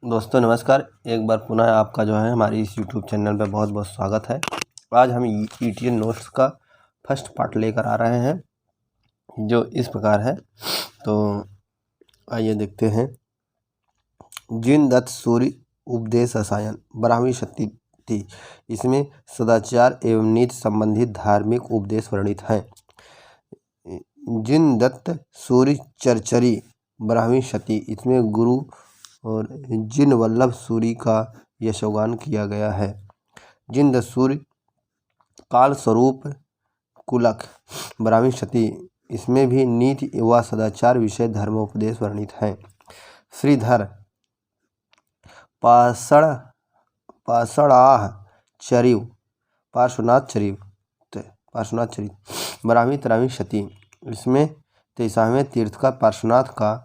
दोस्तों नमस्कार। एक बार पुनः आपका जो है हमारी इस यूट्यूब चैनल पे बहुत बहुत स्वागत है। आज हम ईटीएल नोट्स का फर्स्ट पार्ट लेकर आ रहे हैं जो इस प्रकार है। तो आइए देखते हैं। जिन दत्त सूर्य उपदेश रसायन 12वीं शती थी। इसमें सदाचार एवं नीति संबंधित धार्मिक उपदेश वर्णित हैं। जिन दत्त सूर्य चरचरी 12वीं शती, इसमें गुरु और जिन वल्लभ सूरी का यशोगान किया गया है। जिन दत्त सूर्य काल स्वरूप कुलक 12वीं शती, इसमें भी नीति व सदाचार विषय धर्मोपदेश वर्णित हैं। श्रीधर पाषाणाह चरिव पार्श्वनाथ चरित 12वीं-13वीं शती, इसमें 23वें तीर्थ का पार्श्वनाथ का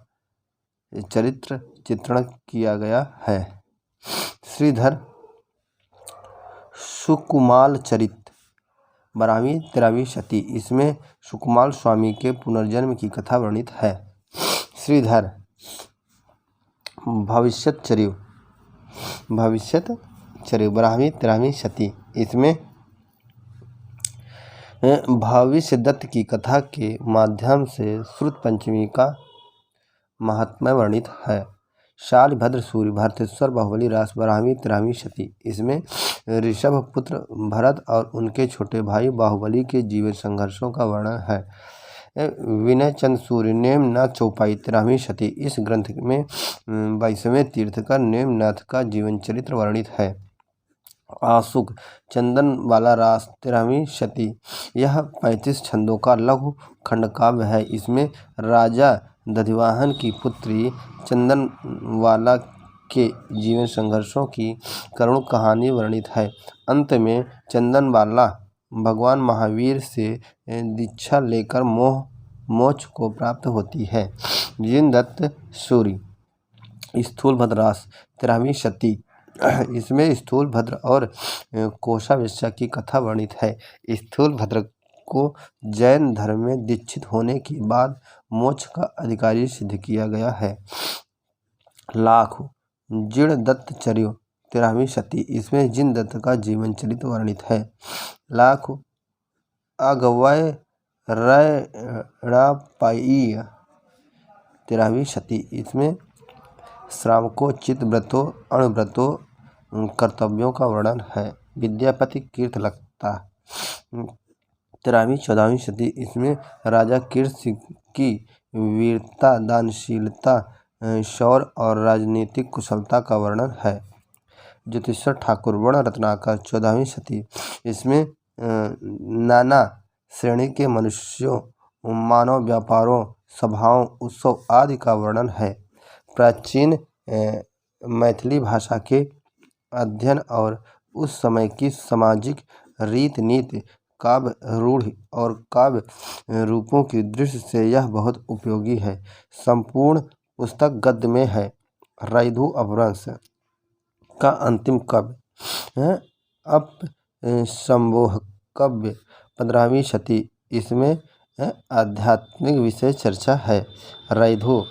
चरित्र चित्रण किया गया है। श्रीधर सुकुमाल चरित 12वीं-13वीं शती, इसमें सुकुमाल स्वामी के पुनर्जन्म की कथा वर्णित है। श्रीधर भविष्यत चरिव 12वीं-13वीं शती, इसमें भविष्य दत्त की कथा के माध्यम से श्रुत पंचमी का महात्म्य वर्णित है। शालिभद्र सूर्य भरतेश्वर बाहुबली रास 12वीं-13वीं शती, इसमें ऋषभ पुत्र भरत और उनके छोटे भाई बाहुबली के जीवन संघर्षों का वर्णन है। विनय चंद सूर्य नेमनाथ चौपाई 13वीं शती, इस ग्रंथ में 22वें तीर्थकर नेमनाथ का जीवन चरित्र वर्णित है। आशुक चंदन वाला रास 13वीं शती, यह 35 छंदों का लघु खंडकाव्य है। इसमें राजा दधिवाहन की पुत्री चंदनवाला के जीवन संघर्षों की करुण कहानी वर्णित है। अंत में चंदनवाला भगवान महावीर से दीक्षा लेकर मोक्ष को प्राप्त होती है। जिन दत्त सूर्य स्थूलभद्र रास 13वीं शती, इसमें स्थूलभद्र और कोषावेश्या की कथा वर्णित है। स्थूलभद्र को जैन धर्म में दीक्षित होने के बाद मोक्ष का अधिकारी सिद्ध किया गया है। लाखु जिन दत्त चरिव 13वीं शती, इसमें जिन दत्त का जीवन चरित्र वर्णित है। लाखु अगवय रैणापाई 13वीं शती, इसमें श्रावकोचित व्रतों अणुव्रतों कर्तव्यों का वर्णन है। विद्यापति कीर्तलता 13वीं-14वीं शती, इसमें राजा कीर्त सिंह की वीरता, दानशीलता, शौर्य और राजनीतिक कुशलता का वर्णन है। ज्योतिषर ठाकुर वर्ण रत्नाकर 14वीं शती, इसमें नाना श्रेणी के मनुष्यों, मानव व्यापारों, सभाओं, उत्सव आदि का वर्णन है। प्राचीन मैथिली भाषा के अध्ययन और उस समय की सामाजिक रीत नीति, काव्य रूढ़ि और काव्य रूपों की दृष्टि से यह बहुत उपयोगी है। संपूर्ण पुस्तक गद्य में है। रैधु अपभ्रंश का अंतिम काव्य अपसंबोह काव्य 15वीं शती, इसमें आध्यात्मिक विषय चर्चा है। रैधु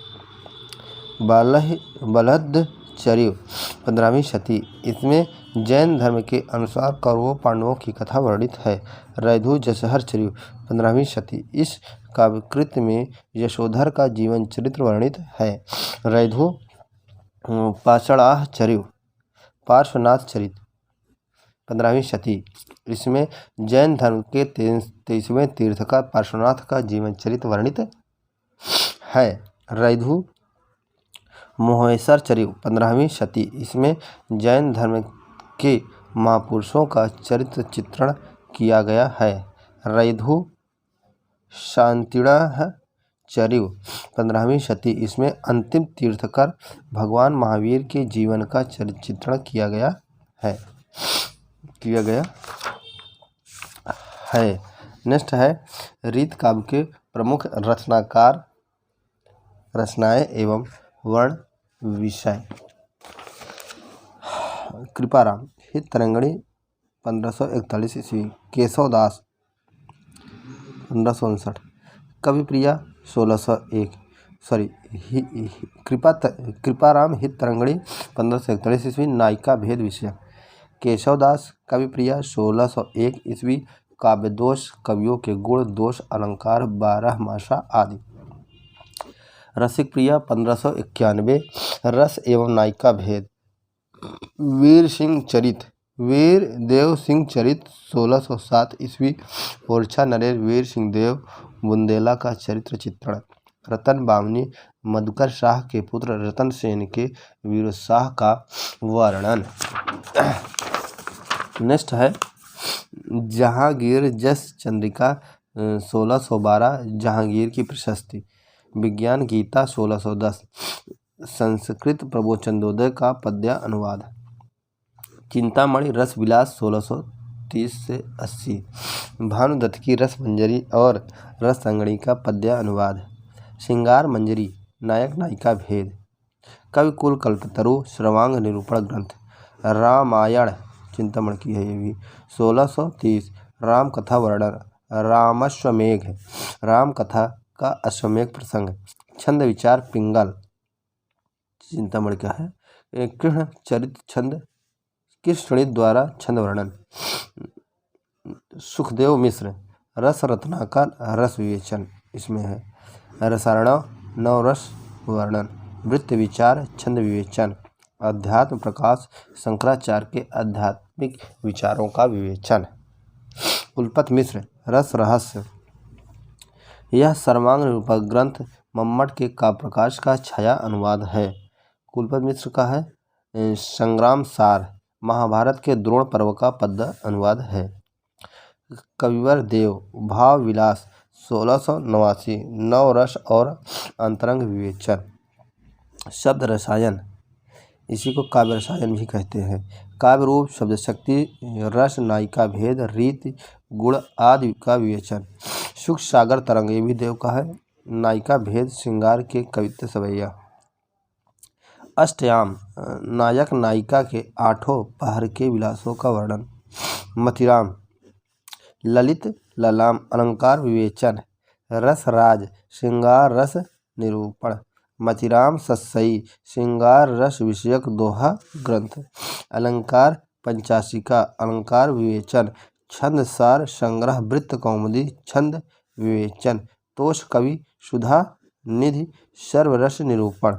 बलद चरिव 15वीं शती, इसमें जैन धर्म के अनुसार कौरवों पांडवों की कथा वर्णित है। रैधु जशहर चरिव 15वीं शती, इस काव्यकृत में यशोधर का जीवन चरित्र वर्णित है। रैधु पाषाणाह चरिव पार्श्वनाथ चरित 15वीं शती, इसमें जैन धर्म के 23वें तीर्थकर पार्श्वनाथ का जीवन चरित्र वर्णित है। रैधु मोहेश्वर चरिव 15वीं शती, इसमें जैन धर्म के महापुरुषों का चरित्र चित्रण किया गया है। रैधु शांतिणः चरिव 15वीं शती, इसमें अंतिम तीर्थकर भगवान महावीर के जीवन का चित्रण किया गया है। नेक्स्ट है रीत काव्य के प्रमुख रचनाकार, रचनाएं एवं वर्ण विषय। कृपाराम हित तरंगिणी 1541 ईस्वी, केशवदास 1559, कविप्रिया 1601, कृपाराम हित तरंगणी 1541 ईस्वी नायिका भेद विषय। केशवदास कविप्रिया 1601 ईस्वी काव्यदोष कवियों के गुण दोष अलंकार 12 मासा आदि। रसिक प्रिया 1591 रस एवं नायिका भेद। वीर देव सिंह चरित 1607 ईस्वी ओरछा नरेश वीर सिंह देव बुंदेला का चरित्र चित्रण। रतन बावनी मधुकर शाह के पुत्र रतन सेन के वीरोत्साह का वर्णन। नेक्स्ट है जहांगीर जस चंद्रिका 1612 जहांगीर की प्रशस्ति। विज्ञान गीता 1610 संस्कृत प्रबोचनोदय का पद्य अनुवाद। चिंतामणि रस विलास 1630 से 80 भानुदत्त की रस मंजरी और रस अंगणी का पद्य अनुवाद। श्रृंगार मंजरी नायक नायिका भेद। कविकुल कल्पतरु सर्वांग निरूपण ग्रंथ। रामायण चिंतामणि की है ये भी 1630 राम कथा वर्णन। रामाश्वमेघ राम कथा का अश्वमेघ प्रसंग। छंद विचार पिंगल चिंतामणि का है। कृष्ण चरित छंद कृष्णित द्वारा छंद वर्णन। सुखदेव मिश्र रस रत्नाकर रस विवेचन इसमें है। रसार्णव नवरस वर्णन। वृत्त विचार छंद विवेचन। अध्यात्म प्रकाश शंकराचार्य के आध्यात्मिक विचारों का विवेचन। कुलपति मिश्र रस रहस्य यह सर्वांग निरूपक ग्रंथ मम्मट के काव्य प्रकाश का छाया अनुवाद है। कुलपति मिश्र का है संग्राम सार महाभारत के द्रोण पर्व का पद्य अनुवाद है। कविवर देव भाव विलास 1689 नवरस और अंतरंग विवेचन। शब्द रसायन इसी को काव्य रसायन भी कहते हैं। काव्य रूप शब्द शक्ति रस नायिका भेद रीति गुण आदि का विवेचन। सुख सागर तरंग ये भी देव का है। नायिका भेद श्रृंगार के कवित्व सवैया। अष्टयाम नायक नायिका के आठों पहर के विलासों का वर्णन। मतिराम ललित ललाम अलंकार विवेचन। रसराज श्रृंगार रस निरूपण। मतिराम सस्सई श्रृंगार रस विषयक दोहा ग्रंथ। अलंकार पंचाशिका अलंकार विवेचन। छंद सार संग्रह वृत्त कौमुदी छंद विवेचन। तोष कवि सुधा निधि सर्वरस निरूपण।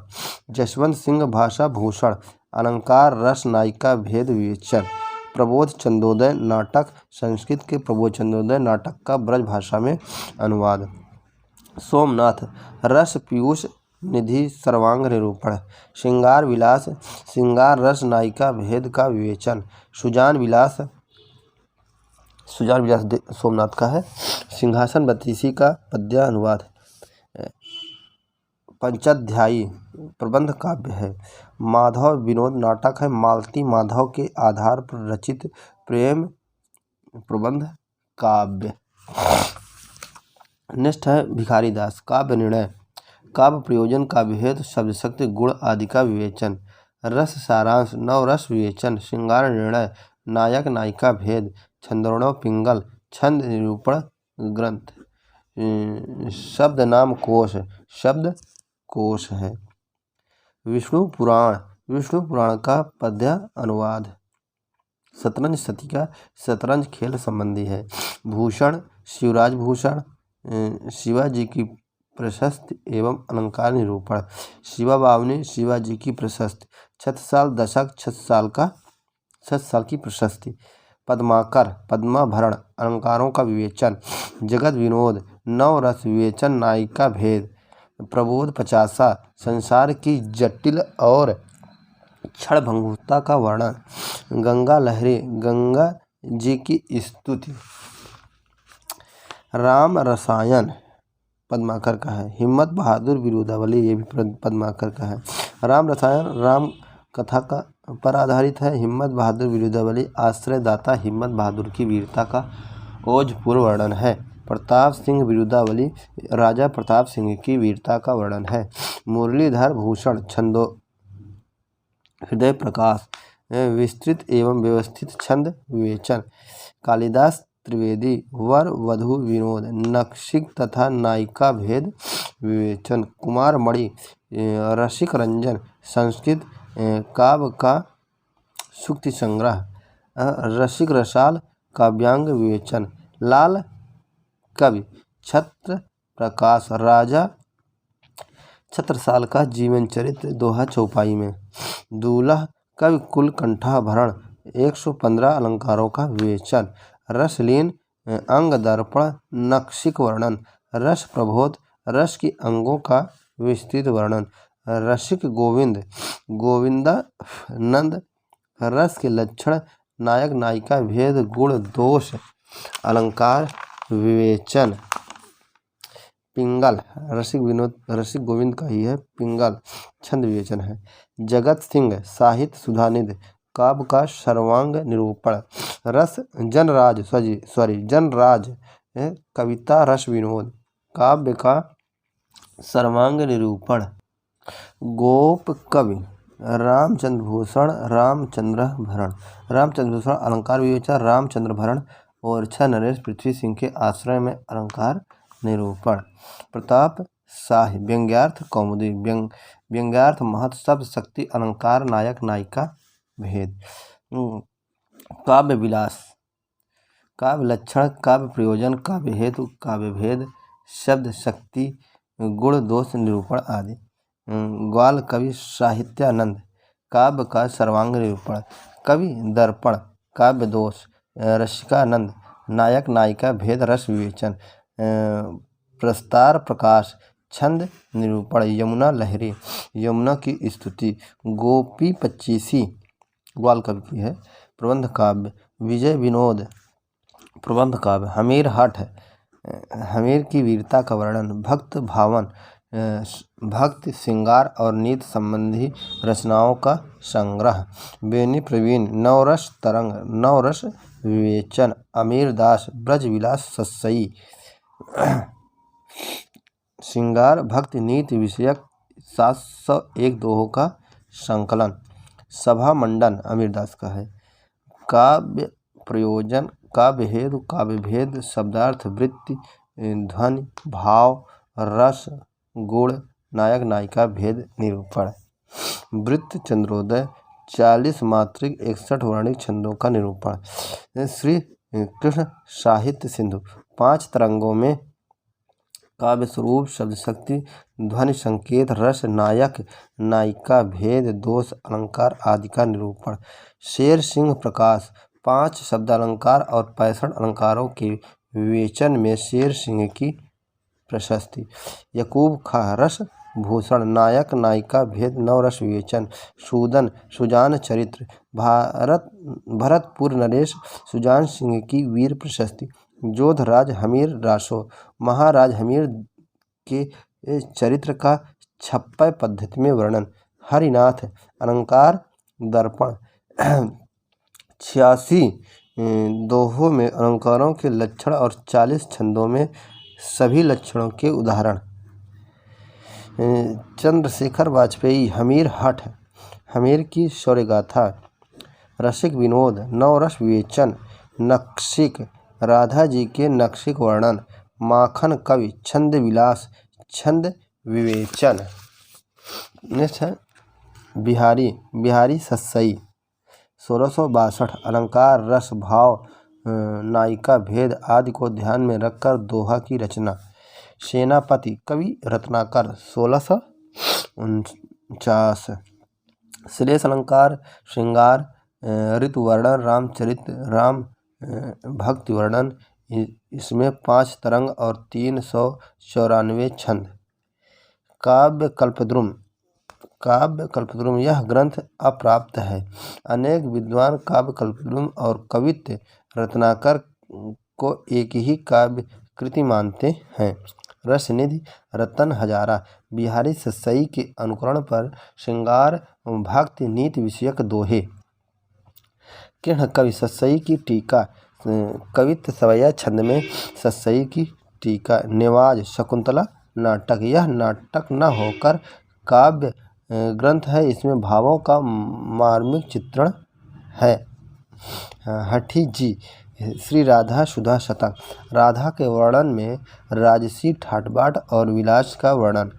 जसवंत सिंह भाषा भूषण अलंकार रस नायिका भेद विवेचन। प्रबोध चंदोदय नाटक संस्कृत के प्रबोध चंदोदय नाटक का ब्रज भाषा में अनुवाद। सोमनाथ रस पीयूष निधि सर्वांग निरूपण। श्रृंगार विलास श्रृंगार रस नायिका भेद का विवेचन। सुजान विलास सोमनाथ का है। सिंहासन बत्तीसी का पद्य अनुवाद। पंचाध्यायी प्रबंध काव्य है। माधव विनोद नाटक है। मालती माधव के आधार पर रचित प्रेम प्रबंध काव्य। नेक्स्ट है भिखारी दास काव्य निर्णय। काव्य प्रयोजन का भेद शब्द शक्ति गुण आदि का विवेचन। रस सारांश नवरस विवेचन। श्रृंगार निर्णय नायक नायिका भेद। छंदोर्णव पिंगल छंद निरूपण ग्रंथ। शब्द नाम कोश है। विष्णु पुराण का पद्य अनुवाद। शतरंज शतिका शतरंज खेल संबंधी है। भूषण शिवराज भूषण शिवाजी की प्रशस्ति एवं अलंकार निरूपण। शिवा बावनी शिवाजी की प्रशस्ति। छत्रसाल दशक 6 साल की प्रशस्ति। पद्माकर पद्माभरण अलंकारों का विवेचन। जगत विनोद नवरस विवेचन नायिका भेद। प्रबोध पचासा संसार की जटिल और क्षणभंगुरता का वर्णन। गंगा लहरी गंगा जी की स्तुति। राम रसायन पद्माकर का है। हिम्मत बहादुर विरुदावली ये भी पद्माकर का है। राम रसायन राम कथा का पर आधारित है। हिम्मत बहादुर विरुदावली आश्रयदाता हिम्मत बहादुर की वीरता का ओजपूर्ण वर्णन है। प्रताप सिंह विरुदावली राजा प्रताप सिंह की वीरता का वर्णन है। मुरलीधर भूषण छंदो हृदय प्रकाश विस्तृत एवं व्यवस्थित छंद विवेचन। कालिदास त्रिवेदी, वर वधु विनोद, नक्षिक तथा नायिका भेद विवेचन, कुमार मणि, रसिक रंजन, संस्कृत काव्य का सूक्ति संग्रह, रसिक रसाल, काव्यांग विवेचन, लाल कवि, छत्र प्रकाश, राजा छत्रसाल का जीवन चरित्र दोहा चौपाई में, दूल्हा कवि कुल कंठाभरण, 115 अलंकारों का विवेचन, रसलीन अंग दर्पण, नक्षिक वर्णन, रस प्रबोध, रस की अंगों का विस्तृत वर्णन, रसिक गोविंद, गोविंदानंद, रस के लक्षण, नायक नायिका भेद गुण दोष अलंकार विवेचन, पिंगल रसिक गोविंद का ही है, पिंगल छंद विवेचन है, जगत सिंह साहित्य सुधानिधि, काव्य का सर्वांग निरूपण, रस जनराज कविता रस विनोद, काव्य का सर्वांग निरूपण, गोप कवि रामचंद्र भूषण, रामचंद्र भरण अलंकार विवेचन, रामचंद्र भरण और छ नरेश पृथ्वी सिंह के आश्रय में अलंकार निरूपण, प्रताप शाही व्यंग्यार्थ कौमुदी, व्यंग्यार्थ महत्व शब्द शक्ति अलंकार नायक नायिका भेद, काव्य विलास, काव्य लक्षण, काव्य प्रयोजन, काव्य हेतु, काव्य भेद, शब्द शक्ति, गुण दोष निरूपण आदि, ग्वाल कवि साहित्यानंद, काव्य का सर्वांग निरूपण, कवि दर्पण, काव्य दोष, रसिकानंद, नायक नायिका भेद रस विवेचन, प्रस्तार प्रकाश, छंद निरूपण, यमुना लहरी, यमुना की स्तुति, गोपी पच्चीसी ग्वाल कवि की है, प्रबंध काव्य, विजय विनोद प्रबंध काव्य, हमीर हठ हमीर की वीरता का वर्णन, भक्त भावन, भक्त श्रृंगार और नीति संबंधी रचनाओं का संग्रह, बेनी प्रवीण, नवरस तरंग, नवरस विवेचन, अमीर दास, ब्रज विलास सस्सई, श्रृंगार भक्ति नीति विषयक 701 दोहों का संकलन, सभा मंडन अमीरदास का है, काव्य प्रयोजन, काव्य हेतु, काव्य भेद, शब्दार्थ, वृत्ति, ध्वनि, भाव, रस, गुण, नायक नायिका भेद निरूपण, वृत्त चंद्रोदय, 40 मात्रिक 61 वर्णिक छंदों का निरूपण, श्री कृष्ण साहित्य सिंधु, 5 तरंगों में काव्य स्वरूप, शब्द शक्ति, ध्वनि संकेत, रस, नायक नायिका भेद, दोष अलंकार आदि का निरूपण, शेर सिंह प्रकाश, 5 शब्दालंकार और 65 अलंकारों के विवेचन में शेर सिंह की प्रशस्ति, यकूब खां रस भूषण, नायक नायिका भेद नवरस विवेचन, सूदन सुजान चरित्र, भरतपुर नरेश सुजान सिंह की वीर प्रशस्ति, जोधराज हमीर रासो, महाराज हमीर के चरित्र का छप्पय पद्धति में वर्णन, हरिनाथ अलंकार दर्पण, 86 दोहों में अलंकारों के लक्षण और 40 छंदों में सभी लक्षणों के उदाहरण, चंद्रशेखर वाजपेयी हमीर हठ, हमीर की शौर्यगाथा, रसिक विनोद, नवरस विवेचन, नक्षिक राधा जी के नक्षिक वर्णन, माखन कवि, छंद विलास, छंद विवेचन, बिहारी सस्सई, 1662 अलंकार रस भाव नायिका भेद आदि को ध्यान में रखकर दोहा की रचना, सेनापति कवि रत्नाकर, 1649, श्लेष अलंकार श्रृंगार, ऋतु वर्णन, रामचरित राम भक्ति वर्णन, इसमें 5 तरंग और 394 छंद, काव्य कल्पद्रुम यह ग्रंथ अप्राप्त है, अनेक विद्वान काव्य कल्पद्रुम और कवित्त रत्नाकर को एक ही काव्य कृति मानते हैं, रसनिधि रतन हजारा, बिहारी सस्सई के अनुकरण पर श्रृंगार भक्ति नीति विषयक दोहे, किरण कवि सस्सई की टीका, कवित्त सवैया छंद में सस्सई की टीका, नेवाज शकुंतला नाटक, यह नाटक न होकर काव्य ग्रंथ है, इसमें भावों का मार्मिक चित्रण है, हठी जी श्री राधा सुधा शतक, राधा के वर्णन में राजसी ठाट बाट और विलास का वर्णन।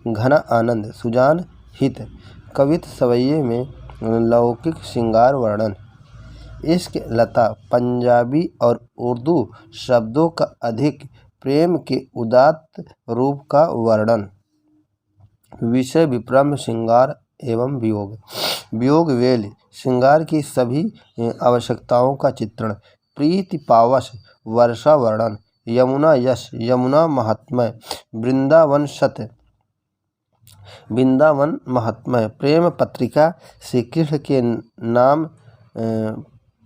घना आनंद, सुजान हित, कवित सवैये में लौकिक श्रृंगार वर्णन। इश्क लता, पंजाबी और उर्दू शब्दों का अधिक, प्रेम के उदात्त रूप का वर्णन। विषय विप्रम, श्रृंगार एवं वियोग। वियोग वेल, श्रृंगार की सभी आवश्यकताओं का चित्रण। प्रीति पावश, वर्षा वर्णन। यमुना यश, यमुना महात्म्य। वृंदावन शत, वृंदावन महात्म्य। प्रेम पत्रिका, श्री कृष्ण के नाम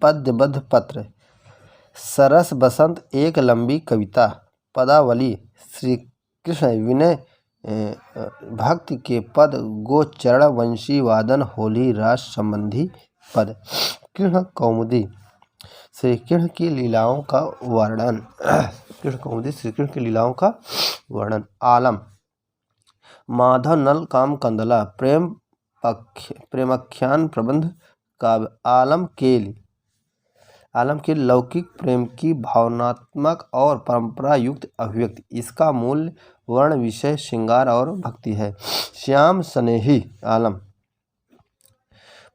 पद्यबद्ध पत्र। सरस बसंत, एक लंबी कविता। पदावली, श्री कृष्ण विनय भक्ति के पद, गोचरण, वंशी वादन, होली रास संबंधी पद। कृष्ण कौमुदी, श्री कृष्ण की लीलाओं का वर्णन। कृष्ण कौमुदी, श्री कृष्ण की लीलाओं का वर्णन। आलम, माधव नल काम कंदला, प्रेमाख्यान प्रबंध काव्य। आलम के लौकिक प्रेम की भावनात्मक और परंपरा युक्त अभिव्यक्ति। इसका मूल वर्ण, विषय, श्रृंगार और भक्ति है। श्याम स्नेही आलम,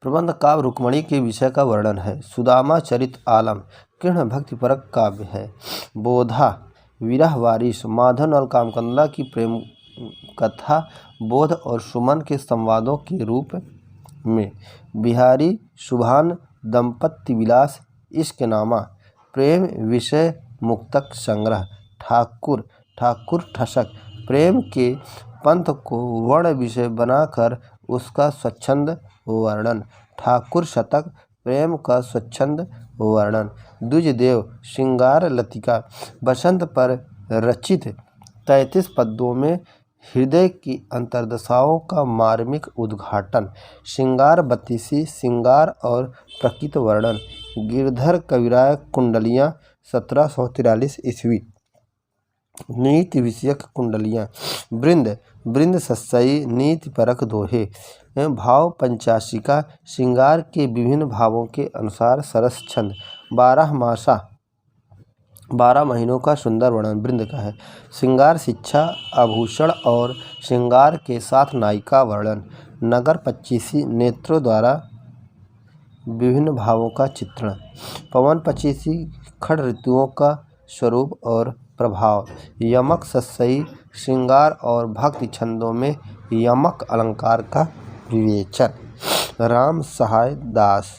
प्रबंध काव्य, रुक्मणी के विषय का वर्णन है। सुदामा चरित आलम, कृष्ण भक्तिपरक काव्य है। बोधा, विरह वारिश, माधव नल कामकंदला की प्रेम कथा, बोध और सुमन के संवादों के रूप में। बिहारी शुभान दंपत्ति विलास, इश्कनामा, प्रेम विषय मुक्तक संग्रह। ठाकुर, ठाकुर ठसक, प्रेम के पंथ को वर्ण विषय बनाकर उसका स्वच्छंद वर्णन। ठाकुर शतक, प्रेम का स्वच्छंद वर्णन। द्विजदेव, श्रृंगार लतिका, बसंत पर रचित 33 पद्यों में हृदय की अंतर्दशाओं का मार्मिक उद्घाटन। श्रृंगार बत्तीसी, श्रृंगार और प्रकृति वर्णन। गिरधर कविराय कुंडलियाँ, 1743 ईस्वी। नीति विषयक कुंडलियाँ। वृंद, वृंद सस्सई, नीति परक दोहे। भाव पंचाशिका, श्रृंगार के विभिन्न भावों के अनुसार सरस छंद। 12 मासा, 12 महीनों का सुंदर वर्णन वृंद का है। श्रृंगार शिक्षा, आभूषण और श्रृंगार के साथ नायिका वर्णन। नगर पच्चीसी, नेत्रों द्वारा विभिन्न भावों का चित्रण। पवन पच्चीसी, खड़ ऋतुओं का स्वरूप और प्रभाव। यमक सस्सई, श्रृंगार और भक्ति छंदों में यमक अलंकार का विवेचन। राम सहाय दास,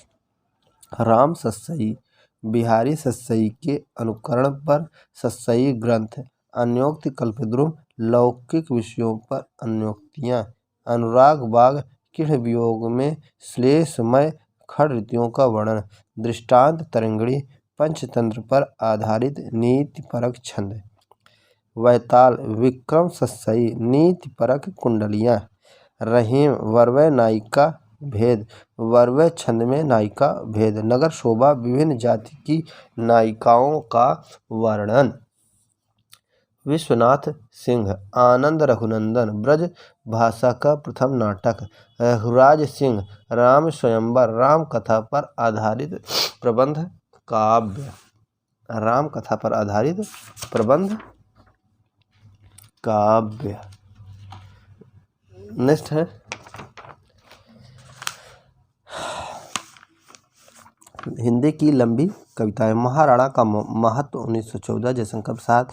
राम सस्सई, बिहारी सस्सई के अनुकरण पर सस्सई ग्रंथ। अन्योक्ति कल्पद्रुम, लौकिक विषयों पर अन्योक्तियाँ। अनुराग बाग, कृष्ण वियोग में श्लेषमय खड़ ऋतुओं का वर्णन। दृष्टांत तरंगिणी, पंचतंत्र पर आधारित नीति परक छंद। वैताल, विक्रम सस्सई, नीति परक कुंडलियाँ। रहीम, वरवय नायिका भेद, वरवय छंद में नायिका भेद। नगर शोभा, विभिन्न जाति की नायिकाओं का वर्णन। विश्वनाथ सिंह, आनंद रघुनंदन, ब्रज भाषा का प्रथम नाटक। रघुराज सिंह, राम स्वयंवर, राम कथा पर आधारित प्रबंध काव्य। राम कथा पर आधारित प्रबंध काव्य। नेक्स्ट है हिंदी की लंबी कविताएं। महाराणा का महत्व 1914, जयशंकर प्रसाद।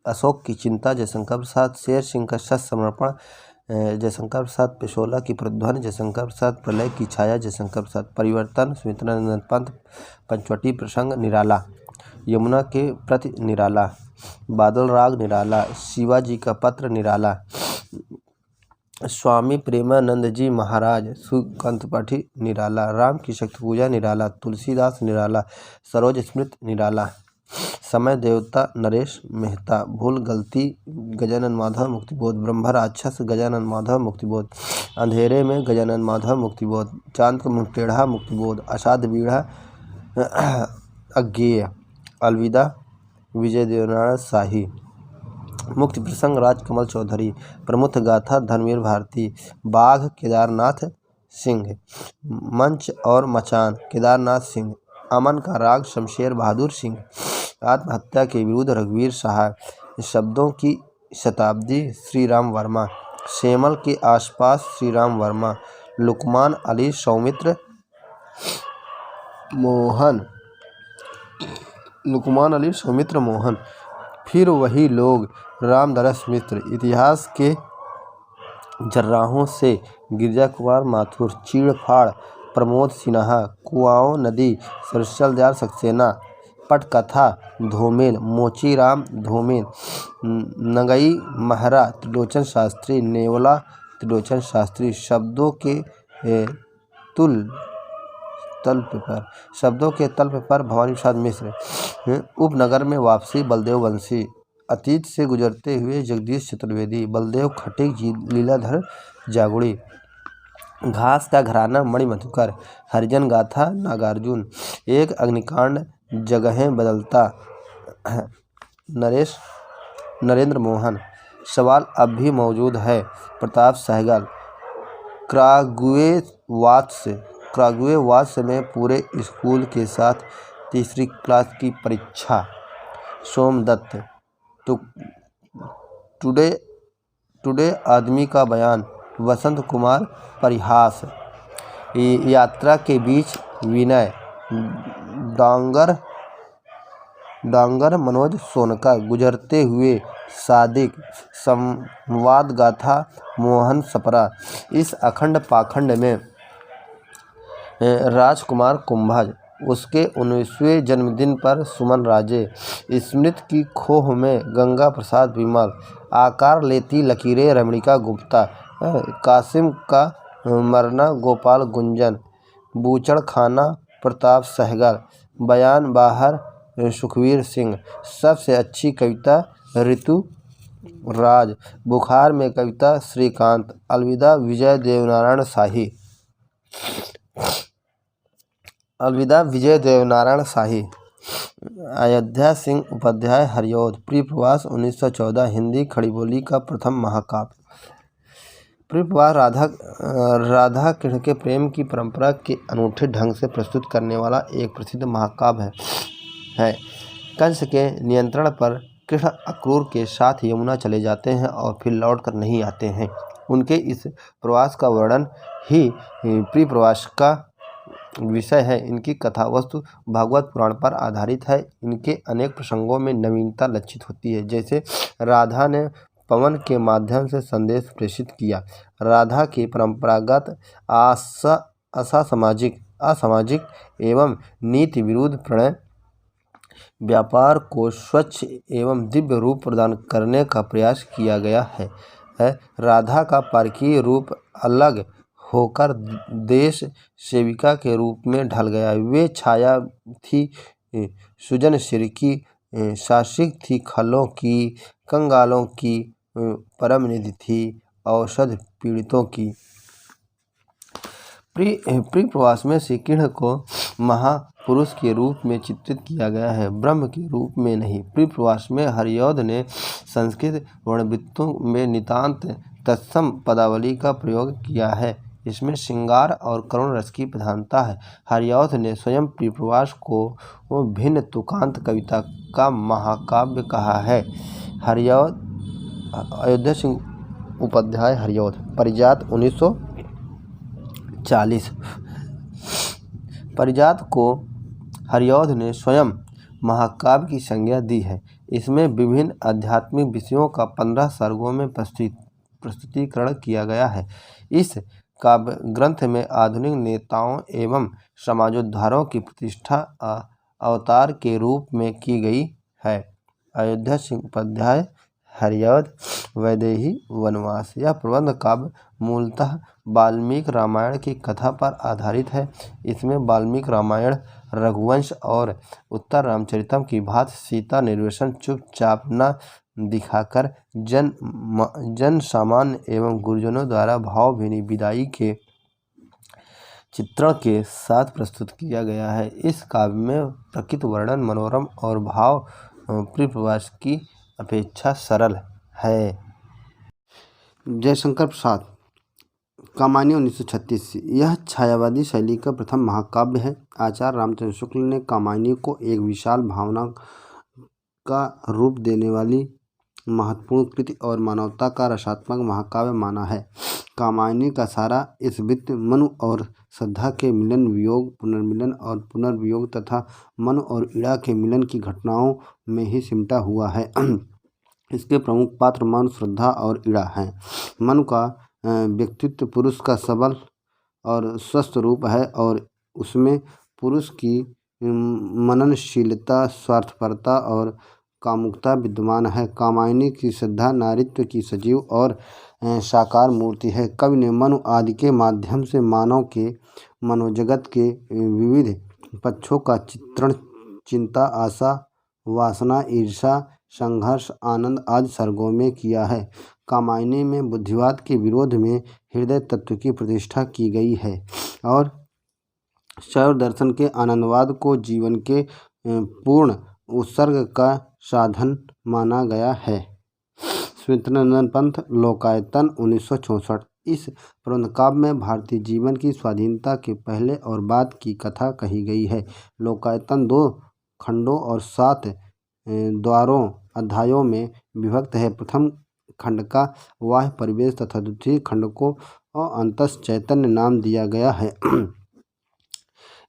अशोक की चिंता, जयशंकर प्रसाद। शेर सिंह का शत समर्पण, जयशंकर प्रसाद। पिशोला की प्रतिध्वनि, जयशंकर प्रसाद। प्रलय की छाया, जयशंकर प्रसाद। परिवर्तन, सुमित्रानंदन पंत। पंचवटी प्रसंग, निराला। यमुना के प्रति, निराला। बादल राग, निराला। शिवाजी का पत्र, निराला। स्वामी प्रेमानंद जी महाराज, सुकांत पाठी, निराला। राम की शक्ति पूजा, निराला। तुलसीदास, निराला। सरोज स्मृत, निराला। समय देवता, नरेश मेहता। भूल गलती, गजानन माधव मुक्तिबोध। ब्रह्म राक्षस, गजानन माधव मुक्तिबोध। अंधेरे में, गजानन माधव मुक्तिबोध। चांद का मुंह टेढ़ा, मुक्तिबोध। अषाढ़ बीढ़ा, अज्ञेय। अलविदा, विजय देवनारायण शाही। मुक्ति प्रसंग, राजकमल चौधरी। प्रमुख गाथा, धर्मवीर भारती। बाघ, केदारनाथ सिंह। मंच और मचान, केदारनाथ सिंह। अमन का राग शमशेर बहादुर सिंह, आत्महत्या के विरुद्ध रघुवीर सहाय, शब्दों की शताब्दी श्री राम वर्मा, शेमल के आसपास श्री राम वर्मा, लुकमान अली सौमित्र मोहन, फिर वही लोग, रामदरस मिश्र, इतिहास के जर्राहों से गिरजा कुमार माथुर, चीड़-फाड़ प्रमोद सिन्हा, कुआओं नदी सरसलदयाल सक्सेना, पटकथा धूमेल, मोचीराम धूमेल, नगई महरा त्रिलोचन शास्त्री, नेवला त्रिलोचन शास्त्री, शब्दों के तल पर भवानी प्रसाद मिश्र, उपनगर में वापसी बलदेव वंशी, अतीत से गुजरते हुए जगदीश चतुर्वेदी, बलदेव खटीक, लीलाधर जागुड़ी, घास का घराना मणिमधुकर, हरिजन गाथा नागार्जुन, एक अग्निकांड जगहें बदलता नरेंद्र मोहन, सवाल अब भी मौजूद है प्रताप सहगल, क्रागुएवात्स में पूरे स्कूल के साथ तीसरी क्लास की परीक्षा, सोमदत्त, टुडे आदमी का बयान, वसंत कुमार परिहास, यात्रा के बीच विनय, डांगर मनोज सोनका, गुजरते हुए सादिक, संवाद गाथा मोहन सपरा, इस अखंड पाखंड में राजकुमार कुंभज, उसके 19वें जन्मदिन पर सुमन राजे, स्मृति की खोह में गंगा प्रसाद विमल, आकार लेती लकीरें रमणिका गुप्ता, कासिम का मरना गोपाल गुंजन, बूचड़ खाना प्रताप सहगल, बयान बाहर सुखवीर सिंह, सबसे अच्छी कविता ऋतु राज, बुखार में कविता श्रीकांत, अलविदा विजय देवनारायण शाही, अयोध्या सिंह उपाध्याय हरिऔध, प्रिय प्रवास 1914 हिंदी खड़ी बोली का प्रथम महाकाव्य। प्रिय प्रवास राधा कृष्ण के प्रेम की परंपरा के अनूठे ढंग से प्रस्तुत करने वाला एक प्रसिद्ध महाकाव्य है। कंस के नियंत्रण पर कृष्ण अक्रूर के साथ यमुना चले जाते हैं और फिर लौटकर नहीं आते हैं। उनके इस प्रवास का वर्णन ही प्रिय प्रवास का विषय है। इनकी कथा वस्तु भागवत पुराण पर आधारित है। इनके अनेक प्रसंगों में नवीनता लक्षित होती है, जैसे राधा ने पवन के माध्यम से संदेश प्रेषित किया। राधा के परंपरागत असामाजिक एवं नीति विरुद्ध प्रणय व्यापार को स्वच्छ एवं दिव्य रूप प्रदान करने का प्रयास किया गया है। राधा का पारकीय रूप अलग होकर देश सेविका के रूप में ढल गया। वे छाया थी सुजन सिर की, शासिक थी खलों की, कंगालों की, परम निधि थी औषध पीड़ितों की। प्रिय प्रवास में श्री कृष्ण को महापुरुष के रूप में चित्रित किया गया है, ब्रह्म के रूप में नहीं। प्रिय प्रवास में हरिऔध ने संस्कृत वर्णवृत्तों में नितांत तत्सम पदावली का प्रयोग किया है। इसमें श्रृंगार और करुण रस की प्रधानता है। हरिऔध ने स्वयं प्रिय प्रवास को भिन्न तुकांत कविता का महाकाव्य कहा है। अयोध्या सिंह उपाध्याय हरिऔध, परिजात 1940। परिजात को हरिऔध ने स्वयं महाकाव्य की संज्ञा दी है। इसमें विभिन्न आध्यात्मिक विषयों का 15 सर्गों में प्रस्तुतिकरण किया गया है। इस काव्य ग्रंथ में आधुनिक नेताओं एवं समाजोद्धारों की प्रतिष्ठा अवतार के रूप में की गई है। अयोध्या सिंह उपाध्याय हरिऔध, वैदेही वनवास। यह प्रबंध काव्य मूलतः वाल्मीकि रामायण की कथा पर आधारित है। इसमें वाल्मीकि रामायण, रघुवंश और उत्तर रामचरितम की भांति सीता निर्वेशन चुपचाप न दिखाकर जन सामान्य एवं गुरुजनों द्वारा भावभीनी विदाई के चित्रण के साथ प्रस्तुत किया गया है। इस काव्य में प्रकृति वर्णन मनोरम और भाव प्रिय प्रवास की अपेक्षा सरल है। जयशंकर प्रसाद, कामायनी 1936 यह छायावादी शैली का प्रथम महाकाव्य है। आचार्य रामचंद्र शुक्ल ने कामायनी को एक विशाल भावना का रूप देने वाली महत्वपूर्ण कृति और मानवता का रसात्मक महाकाव्य माना है। कामायनी का सारा इस वित्त मनु और श्रद्धा के मिलन, वियोग, पुनर्मिलन और पुनर्वियोग तथा मनु और इड़ा के मिलन की घटनाओं में ही सिमटा हुआ है। इसके प्रमुख पात्र मनु, श्रद्धा और इड़ा हैं। मनु का व्यक्तित्व पुरुष का सबल और स्वस्थ रूप है और उसमें पुरुष की मननशीलता, स्वार्थपरता और कामुकता विद्यमान है। कामायनी की श्रद्धा नारीत्व की सजीव और साकार मूर्ति है। कवि ने मनु आदि के माध्यम से मानव के मनोजगत के विविध पक्षों का चित्रण चिंता, आशा, वासना, ईर्षा, संघर्ष, आनंद आदि सर्गों में किया है। कामायनी में बुद्धिवाद के विरोध में हृदय तत्व की प्रतिष्ठा की गई है और शैव दर्शन के आनंदवाद को जीवन के पूर्ण उत्सर्ग का साधन माना गया है। सुमित्रानंद पंत, लोकायतन 1964। इस प्रबंध काव्य में भारतीय जीवन की स्वाधीनता के पहले और बाद की कथा कही गई है। लोकायतन 2 खंडों और 7 द्वारों अध्यायों में विभक्त है। प्रथम खंड का बाह्य परिवेश तथा द्वितीय खंड को अंतस चैतन्य नाम दिया गया है।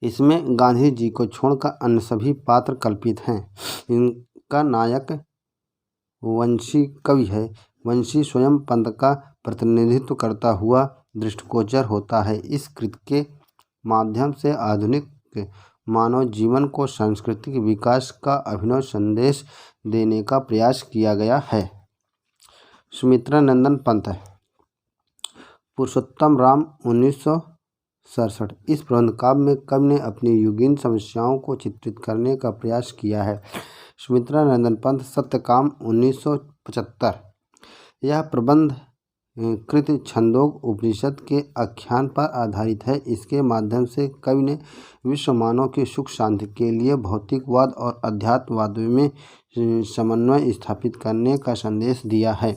इसमें गांधी जी को छोड़कर अन्य सभी पात्र कल्पित हैं। इनका नायक वंशी कवि है। वंशी स्वयं पंत का प्रतिनिधित्व करता हुआ दृष्टिगोचर होता है। इस कृति के माध्यम से आधुनिक मानव जीवन को सांस्कृतिक विकास का अभिनव संदेश देने का प्रयास किया गया है। सुमित्रानंदन पंत, पुरुषोत्तम राम 1967। इस प्रबंध काव्य में कवि ने अपनी युगीन समस्याओं को चित्रित करने का प्रयास किया है। सुमित्रानंदन पंत, सत्यकाम 1975। यह प्रबंध कृति छंदोग उपनिषद के आख्यान पर आधारित है। इसके माध्यम से कवि ने विश्व मानव की सुख शांति के लिए भौतिकवाद और अध्यात्मवाद में समन्वय स्थापित करने का संदेश दिया है।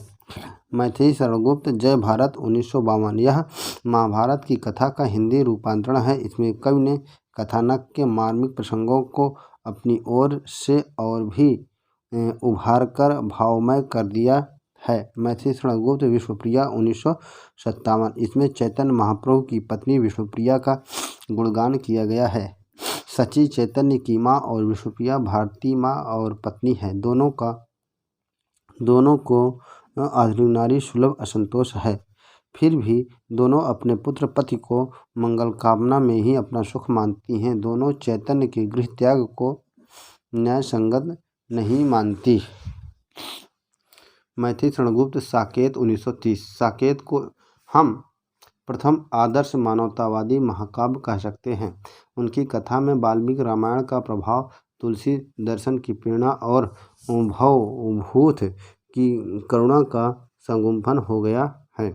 मैथिली शरण गुप्त, जय भारत 1952। यह महाभारत की कथा का हिंदी रूपांतरण है। इसमें कवि ने कथानक के मार्मिक प्रसंगों को अपनी ओर से और भी उभारकर भावमय कर दिया है। मैथिली शरण गुप्त, विष्णुप्रिया 1957। इसमें चैतन्य महाप्रभु की पत्नी विष्णुप्रिया का गुणगान किया गया है। सची चैतन्य की माँ और विष्णुप्रिया भारती माँ और पत्नी है। दोनों को आधुनिक नारी सुलभ असंतोष है। फिर भी दोनों अपने पुत्र पति को मंगल कामना में ही अपना सुख मानती हैं। दोनों चैतन्य के गृह त्याग को न्याय संगत नहीं मानती। मैथिली शरण गुप्त, साकेत 1930। साकेत को हम प्रथम आदर्श मानवतावादी महाकाव्य कह सकते हैं। उनकी कथा में वाल्मीकि रामायण का प्रभाव, तुलसी दर्शन की प्रेरणा और भवभूत की करुणा का संगोपन हो गया है।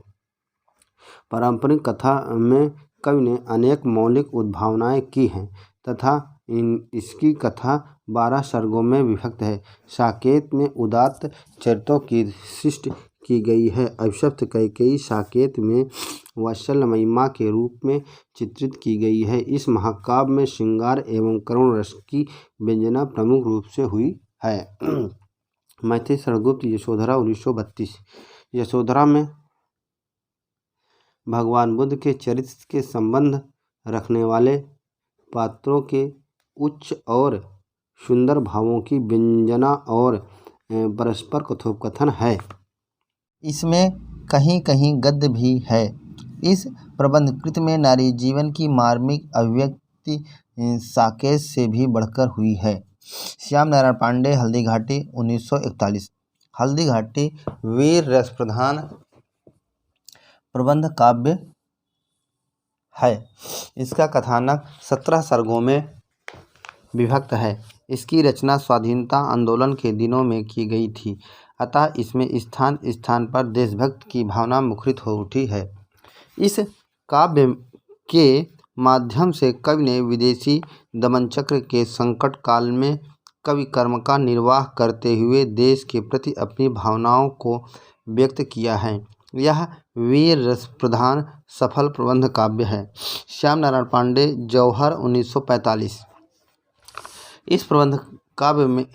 पारंपरिक कथा में कवि ने अनेक मौलिक उद्भावनाएं की हैं तथा इसकी कथा 12 सर्गों में विभक्त है। साकेत में उदात्त चरित्रों की सृष्टि की गई है। अभिशप्त कैकेयी साकेत में वात्सल्यमयी माँ के रूप में चित्रित की गई है। इस महाकाव्य में श्रृंगार एवं करुण रस की व्यंजना प्रमुख रूप से हुई है। मैथिली शरण गुप्त, यशोधरा 1932। यशोधरा में भगवान बुद्ध के चरित्र के संबंध रखने वाले पात्रों के उच्च और सुंदर भावों की व्यंजना और परस्पर कथोपकथन है। इसमें कहीं कहीं गद्य भी है। इस प्रबंध कृति में नारी जीवन की मार्मिक अभिव्यक्ति साकेत से भी बढ़कर हुई है। श्याम नारायण पांडे, हल्दीघाटी 1941। हल्दीघाटी वीर रस प्रधान प्रबंध काव्य है। इसका कथानक 17 सर्गों में विभक्त है। इसकी रचना स्वाधीनता आंदोलन के दिनों में की गई थी, अतः इसमें स्थान स्थान पर देशभक्त की भावना मुखरित हो उठी है। इस काव्य के माध्यम से कवि ने विदेशी दमनचक्र के संकट काल में कवि कर्म का निर्वाह करते हुए देश के प्रति अपनी भावनाओं को व्यक्त किया है। यह वीर रस प्रधान सफल प्रबंध काव्य है। श्याम नारायण पांडे, जौहर, 1945। इस प्रबंध काव्य में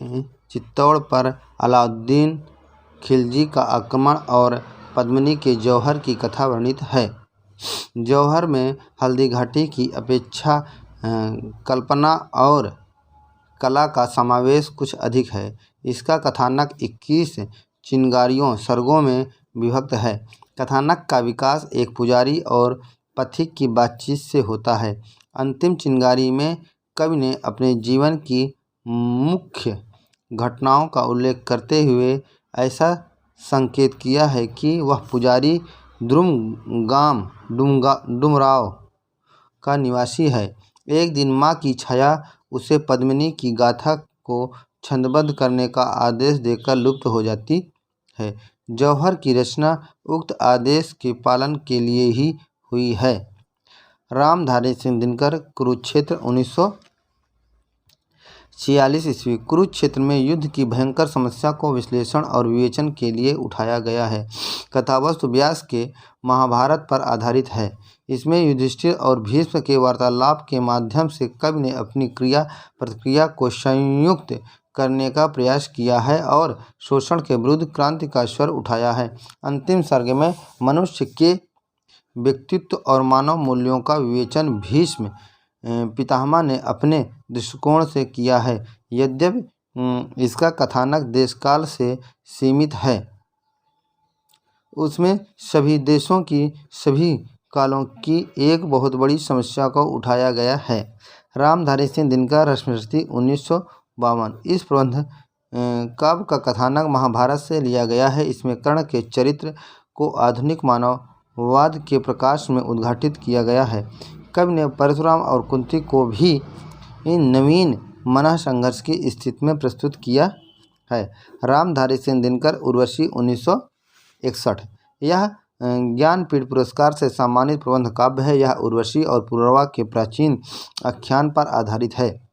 चित्तौड़ पर अलाउद्दीन खिलजी का आक्रमण और पद्मिनी के जौहर की कथा वर्णित है। जौहर में हल्दी घाटी की अपेक्षा कल्पना और कला का समावेश कुछ अधिक है। इसका कथानक 21 चिनगारियों सर्गों में विभक्त है। कथानक का विकास एक पुजारी और पथिक की बातचीत से होता है। अंतिम चिनगारी में कवि ने अपने जीवन की मुख्य घटनाओं का उल्लेख करते हुए ऐसा संकेत किया है कि वह पुजारी द्रुमगाम डुमराव का निवासी है। एक दिन माँ की छाया उसे पद्मिनी की गाथा को छंदबद्ध करने का आदेश देकर लुप्त हो जाती है। जौहर की रचना उक्त आदेश के पालन के लिए ही हुई है। रामधारी सिंह दिनकर, कुरुक्षेत्र, 1946 ईस्वी। कुरुक्षेत्र में युद्ध की भयंकर समस्या को विश्लेषण और विवेचन के लिए उठाया गया है। कथावस्तु व्यास के महाभारत पर आधारित है। इसमें युधिष्ठिर और भीष्म के वार्तालाप के माध्यम से कवि ने अपनी क्रिया प्रतिक्रिया को संयुक्त करने का प्रयास किया है और शोषण के विरुद्ध क्रांति का स्वर उठाया है। अंतिम सर्ग में मनुष्य के व्यक्तित्व और मानव मूल्यों का विवेचन भीष्म पितामह ने अपने दृष्टिकोण से किया है। यद्यपि इसका कथानक देशकाल से सीमित है, उसमें सभी देशों की सभी कालों की एक बहुत बड़ी समस्या को उठाया गया है। रामधारी सिंह दिनकर, रश्मिरश्मि, 1952। इस प्रबंध काव्य का कथानक महाभारत से लिया गया है। इसमें कर्ण के चरित्र को आधुनिक मानववाद के प्रकाश में उद्घाटित किया गया है। कवि ने परशुराम और कुंती को भी इन नवीन मनः संघर्ष की स्थिति में प्रस्तुत किया है। रामधारी सिंह दिनकर, उर्वशी, 1961। यह ज्ञानपीठ पुरस्कार से सम्मानित प्रबंध काव्य है। यह उर्वशी और पुरवा के प्राचीन आख्यान पर आधारित है।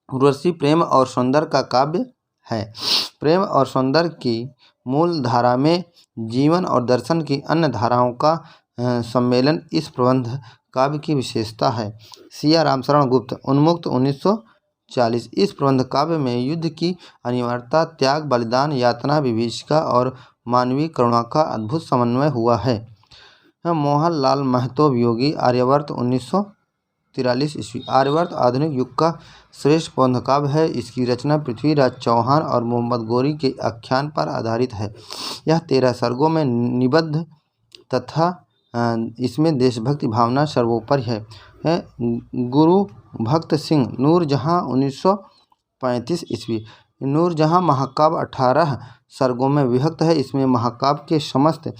उर्वशी प्रेम और सौंदर्य का काव्य है। प्रेम और सौंदर्य की मूल धारा में जीवन और दर्शन की अन्य धाराओं का सम्मेलन इस प्रबंध काव्य की विशेषता है। सिया रामशरण गुप्त, उन्मुक्त, 1940। इस प्रबंध काव्य में युद्ध की अनिवार्यता, त्याग, बलिदान, यातना, विभीषिका और मानवीय करुणा का अद्भुत समन्वय हुआ है। मोहनलाल महतो वियोगी, आर्यावर्त, 1943 ईस्वी। आर्यावर्त आधुनिक युग का श्रेष्ठ प्रबंध काव्य है। इसकी रचना पृथ्वीराज चौहान और मोहम्मद गोरी के आख्यान पर आधारित है। यह 13 सर्गों में निबद्ध तथा इसमें देशभक्ति भावना सर्वोपरि है। गुरु भक्त सिंह, नूरजहाँ, 1935 ईस्वी। नूरजहाँ महाकाव्य 18 सर्गों में विभक्त है। इसमें महाकाव्य के समस्त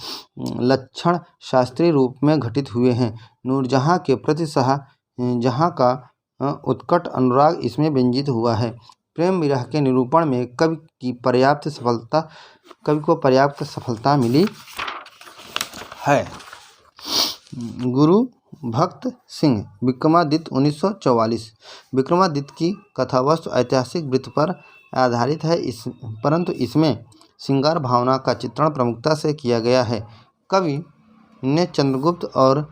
लक्षण शास्त्रीय रूप में घटित हुए हैं। नूरजहाँ के प्रति शाहजहाँ का उत्कट अनुराग इसमें व्यंजित हुआ है। प्रेम विरह के निरूपण में कवि को पर्याप्त सफलता मिली है। गुरु भक्त सिंह, विक्रमादित्य, 1944। विक्रमादित्य की कथावस्तु ऐतिहासिक वृत्त पर आधारित है, परंतु इसमें श्रृंगार भावना का चित्रण प्रमुखता से किया गया है। कवि ने चंद्रगुप्त और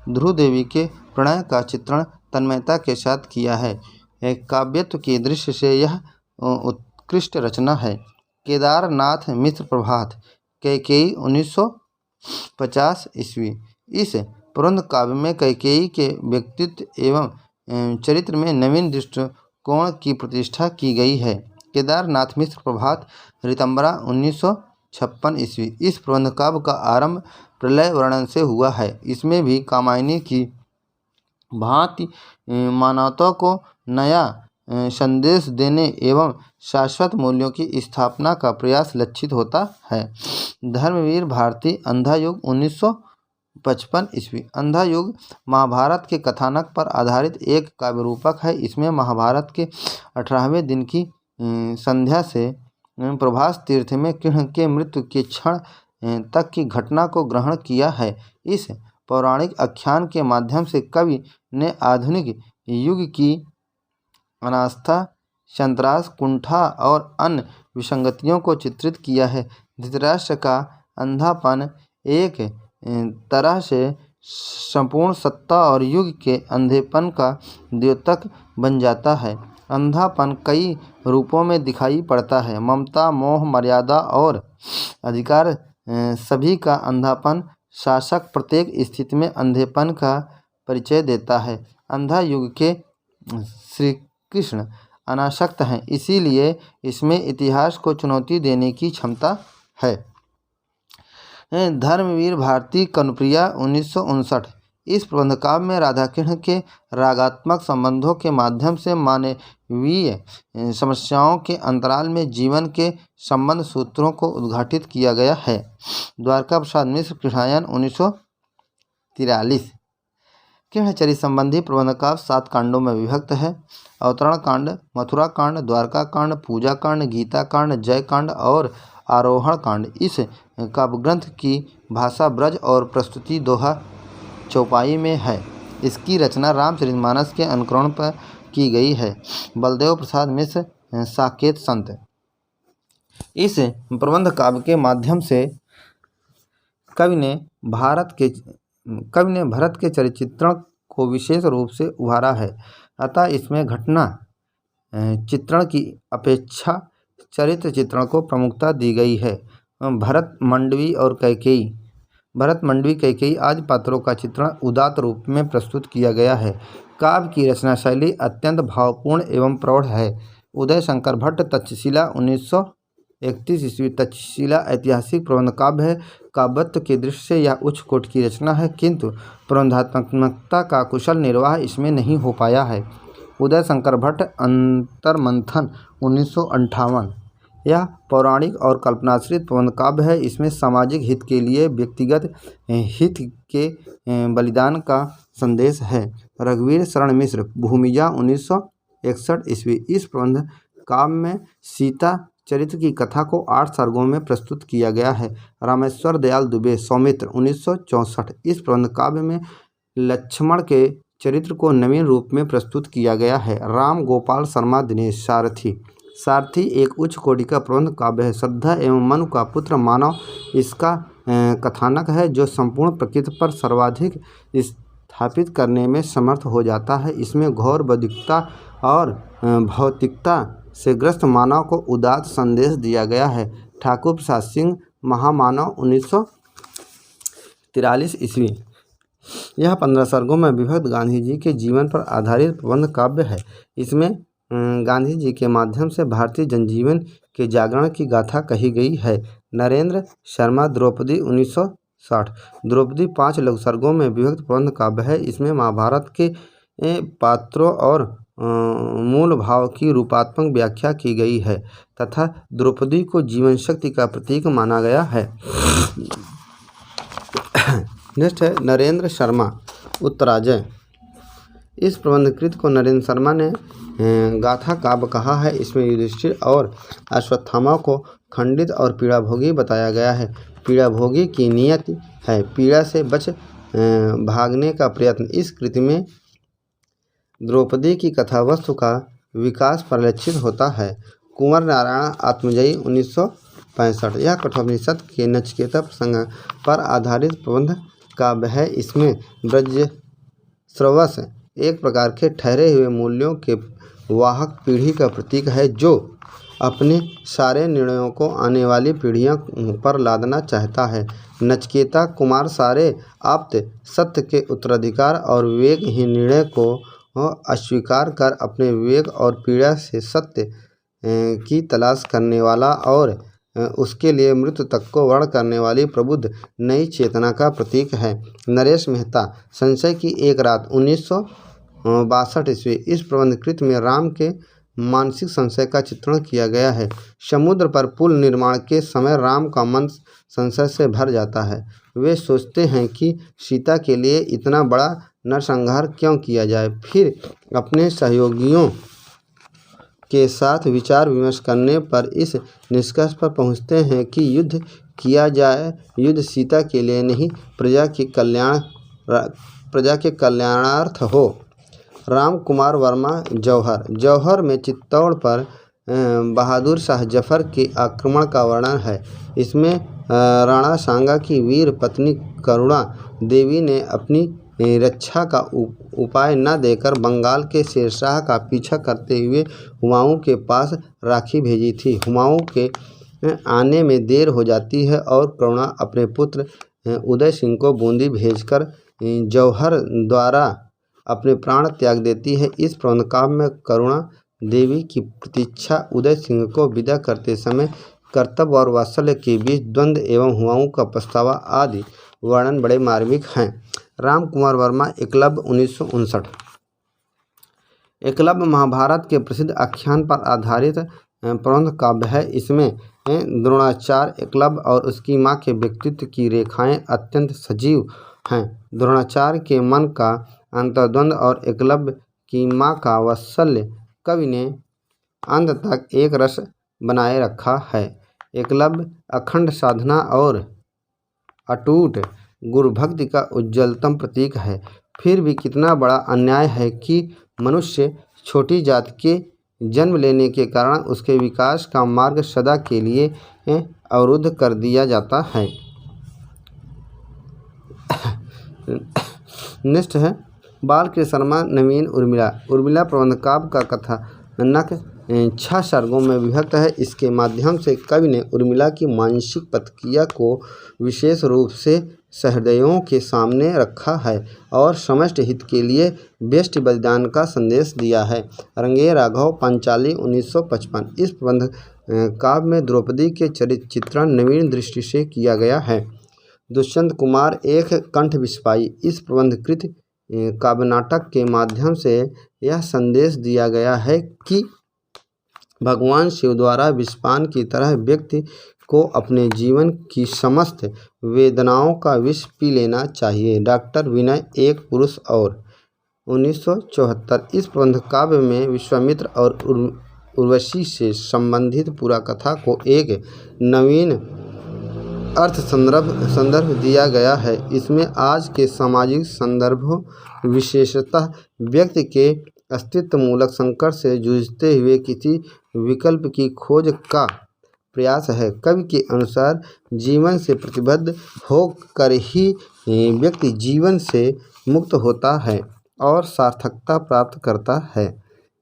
ध्रुवदेवी के प्रणय का चित्रण तन्मयता के साथ किया है। काव्यत्व की दृष्टि से यह उत्कृष्ट रचना है। केदारनाथ मिश्र प्रभात, कैकेयी, 1950 ईस्वी। इस प्रबंध काव्य में कैकेयी के व्यक्तित्व एवं चरित्र में नवीन दृष्टिकोण की प्रतिष्ठा की गई है। केदारनाथ मिश्र प्रभात, ऋतंबरा, 1956 ईस्वी। इस प्रबंध काव्य का आरंभ प्रलय वर्णन से हुआ है। इसमें भी कामायनी की भांति मानवता को नया संदेश देने एवं शाश्वत मूल्यों की स्थापना का प्रयास लक्षित होता है। धर्मवीर भारती, अंधा युग, 1955 ईस्वी। अंधा युग महाभारत के कथानक पर आधारित एक काव्य रूपक है। इसमें महाभारत के 18वें दिन की संध्या से प्रभास तीर्थ में कृष्ण के मृत्यु के क्षण तक की घटना को ग्रहण किया है। इस पौराणिक आख्यान के माध्यम से कवि ने आधुनिक युग की अनास्था, संतरास, कुंठा और अन्य विसंगतियों को चित्रित किया है। धृतराष्ट्र का अंधापन एक तरह से संपूर्ण सत्ता और युग के अंधेपन का द्योतक बन जाता है। अंधापन कई रूपों में दिखाई पड़ता है। ममता, मोह, मर्यादा और अधिकार, सभी का अंधापन शासक प्रत्येक स्थिति में अंधेपन का परिचय देता है। अंधा युग के श्री कृष्ण अनासक्त हैं, इसीलिए इसमें इतिहास को चुनौती देने की क्षमता है। धर्मवीर भारती कनुप्रिया 1959। इस प्रबंध काव्य में राधा कृष्ण के रागात्मक संबंधों के माध्यम से मानवीय समस्याओं के अंतराल में जीवन के संबंध सूत्रों को उद्घाटित किया गया है। द्वारका प्रसाद मिश्र, कृष्णायन 1943। कृष्णचरित संबंधी प्रबंध काव्य 7 कांडों में विभक्त है। अवतरण कांड, मथुरा कांड, द्वारका कांड, पूजा कांड, गीता कांड, जय कांड और आरोहण कांड। इस काव्य ग्रंथ की भाषा ब्रज और प्रस्तुति दोहा चौपाई में है। इसकी रचना रामचरितमानस के अनुकरण पर की गई है। बलदेव प्रसाद मिश्र, साकेत संत। इस प्रबंध काव्य के माध्यम से कवि ने भरत के चरित्रण को विशेष रूप से उभारा है। अतः इसमें घटना चित्रण की अपेक्षा चरित्र चित्रण को प्रमुखता दी गई है। भरत, मंडवी और कैकेयी आदि पात्रों का चित्रण उदात्त रूप में प्रस्तुत किया गया है। काव्य की रचना शैली अत्यंत भावपूर्ण एवं प्रौढ़ है। उदय शंकर भट्ट, तक्षशिला 1931 ईस्वी। तक्षशिला ऐतिहासिक प्रबंध काव्य है। काव्यत्व की दृष्टि से यह उच्च कोटि की रचना है, किंतु प्रबंधात्मकता का कुशल निर्वाह इसमें नहीं हो पाया है। उदय शंकर भट्ट, अंतर्मंथन 1958। यह पौराणिक और कल्पनाश्रित प्रबंध काव्य है। इसमें सामाजिक हित के लिए व्यक्तिगत हित के बलिदान का संदेश है। रघुवीर शरण मिश्र, भूमिजा 1961 ईस्वी। इस प्रबंध काव्य में सीता चरित्र की कथा को 8 सर्गों में प्रस्तुत किया गया है। रामेश्वर दयाल दुबे, सौमित्र 1964। इस प्रबंध काव्य में लक्ष्मण के चरित्र को नवीन रूप में प्रस्तुत किया गया है। राम गोपाल शर्मा दिनेश, सारथी एक उच्च कोटि का प्रबंध काव्य है। श्रद्धा एवं मनु का पुत्र मानव इसका कथानक है, जो संपूर्ण प्रकृति पर सर्वाधिक स्थापित करने में समर्थ हो जाता है। इसमें घोर बौद्धिकता और भौतिकता से ग्रस्त मानव को उदात्त संदेश दिया गया है। ठाकुर प्रसाद सिंह, महामानव 1943 ईस्वी। यह 15 सर्गों में विभक्त गांधी जी के जीवन पर आधारित प्रबंध काव्य है। इसमें गांधी जी के माध्यम से भारतीय जनजीवन के जागरण की गाथा कही गई है। नरेंद्र शर्मा, द्रौपदी 1960। द्रौपदी 5 लघु सर्गों में विभक्त प्रबंध काव्य है। इसमें महाभारत के पात्रों और मूल भाव की रूपात्मक व्याख्या की गई है तथा द्रौपदी को जीवन शक्ति का प्रतीक माना गया है। नेक्स्ट है नरेंद्र शर्मा, उत्तराजय। इस प्रबंधकृत को नरेंद्र शर्मा ने गाथा काव्य कहा है। इसमें युधिष्ठिर और अश्वत्थामा को खंडित और पीड़ाभोगी बताया गया है। पीड़ाभोगी की नियति है पीड़ा से बच भागने का प्रयत्न। इस कृति में द्रौपदी की कथा वस्तु का विकास परिलक्षित होता है। कुंवर नारायण आत्मजयी 1965। यह कठोपनिषद के नचिकेता प्रसंग पर आधारित प्रबंध काव्य है। इसमें ब्रजश्रवस एक प्रकार के ठहरे हुए मूल्यों के वाहक पीढ़ी का प्रतीक है, जो अपने सारे निर्णयों को आने वाली पीढ़ियों पर लादना चाहता है। नचिकेता कुमार सारे आप्त सत्य के उत्तराधिकार और विवेकहीन निर्णय को अस्वीकार कर अपने विवेक और पीड़ा से सत्य की तलाश करने वाला और उसके लिए मृत्यु तक को वर्ण करने वाली प्रबुद्ध नई चेतना का प्रतीक है। नरेश मेहता, संशय की एक रात 1962 ईस्वी। इस प्रबंधकृत में राम के मानसिक संशय का चित्रण किया गया है। समुद्र पर पुल निर्माण के समय राम का मन संशय से भर जाता है। वे सोचते हैं कि सीता के लिए इतना बड़ा नरसंहार क्यों किया जाए। फिर अपने सहयोगियों के साथ विचार विमर्श करने पर इस निष्कर्ष पर पहुंचते हैं कि युद्ध किया जाए। युद्ध सीता के लिए नहीं, प्रजा के कल्याणार्थ हो। राम कुमार वर्मा, जौहर में चित्तौड़ पर बहादुर शाह जफर के आक्रमण का वर्णन है। इसमें राणा सांगा की वीर पत्नी करुणा देवी ने अपनी रक्षा का उपाय न देकर बंगाल के शेरशाह का पीछा करते हुए हुमायूं के पास राखी भेजी थी। हुमायूं के आने में देर हो जाती है और करुणा अपने पुत्र उदय सिंह को बूंदी भेजकर जौहर द्वारा अपने प्राण त्याग देती है। इस प्रबंधकाव्य में करुणा देवी की प्रतीक्षा, उदय सिंह को विदा करते समय कर्तव्य और वात्सल्य के बीच द्वंद्व एवं हुमायूं का पछतावा आदि वर्णन बड़े मार्मिक हैं। राम कुमार वर्मा, एकलव्य 1959। एकलव्य महाभारत के प्रसिद्ध आख्यान पर आधारित प्रबंध काव्य है। इसमें द्रोणाचार्य, एकलव्य और उसकी मां के व्यक्तित्व की रेखाएं अत्यंत सजीव हैं। द्रोणाचार्य के मन का अंतर्द्वंद और एकलव्य की मां का वात्सल्य कवि ने अंत तक एक रस बनाए रखा है। एकलव्य अखंड साधना और अटूट गुरुभक्ति का उज्ज्वलतम प्रतीक है। फिर भी कितना बड़ा अन्याय है कि मनुष्य छोटी जाति के जन्म लेने के कारण उसके विकास का मार्ग सदा के लिए अवरुद्ध कर दिया जाता है। नेक्स्ट है बालकृष्ण शर्मा, नवीन उर्मिला। उर्मिला प्रबंधकाव्य का कथानक 6 सर्गों में विभक्त है। इसके माध्यम से कवि ने उर्मिला की मानसिक प्रतिक्रिया को विशेष रूप से सहृदयों के सामने रखा है और समष्टि हित के लिए बेस्ट बलिदान का संदेश दिया है। रंगे राघव, पांचाली, 1955। इस प्रबंध काव्य में द्रौपदी के चरित्र चित्रण नवीन दृष्टि से किया गया है। दुष्यंत कुमार, एक कंठ विस्फाई। इस प्रबंधकृत काव्य नाटक के माध्यम से यह संदेश दिया गया है कि भगवान शिव द्वारा विषपान की तरह व्यक्ति को अपने जीवन की समस्त वेदनाओं का विष पी लेना चाहिए। डॉक्टर विनय, एक पुरुष और, 1974। इस प्रबंध काव्य में विश्वामित्र और उर्वशी से संबंधित पूरा कथा को एक नवीन अर्थ संदर्भ दिया गया है। इसमें आज के सामाजिक संदर्भों, विशेषतः व्यक्ति के अस्तित्वमूलक संकट से जूझते हुए किसी विकल्प की खोज का प्रयास है। कवि के अनुसार जीवन से प्रतिबद्ध होकर ही व्यक्ति जीवन से मुक्त होता है और सार्थकता प्राप्त करता है।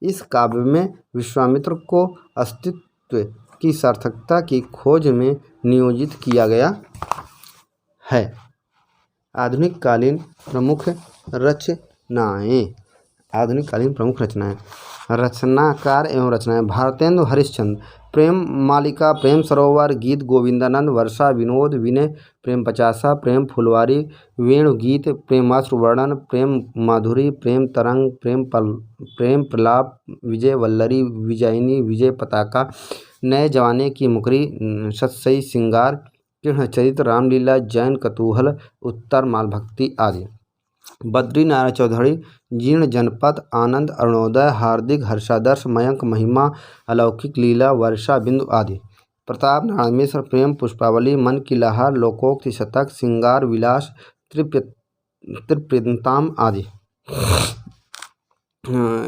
इस काव्य में विश्वामित्र को अस्तित्व की सार्थकता की खोज में नियोजित किया गया है। आधुनिक कालीन प्रमुख रचनाएं। रचनाकार एवं रचनाएं। भारतेंदु हरिश्चंद्र, प्रेम मालिका, प्रेम सरोवर, गीत गोविंदानंद, वर्षा, विनोद, विनय, प्रेम पचासा, प्रेम फुलवारी, वेणुगीत, प्रेमाश्रु वर्णन, प्रेम माधुरी, प्रेम तरंग, प्रेम प्रलाप, विजय वल्लरी, विजयिनी, विजय पताका, नए जवाने की मुकरी, सतसई सिंगार, कृष्ण चरित्र, रामलीला, जैन कतूहल, उत्तर माल भक्ति आदि। बद्री नारायण चौधरी, जीर्ण जनपद, आनंद, अरुणोदय, हार्दिक, हर्षादर्श, मयंक, महिमा, अलौकिक लीला, वर्षा बिंदु आदि। प्रताप नारायण मिश्र, प्रेम पुष्पावली, मन की लहर, लोकोक्ति शतक, सिंगार विलास, त्रिप्यंताम आदि।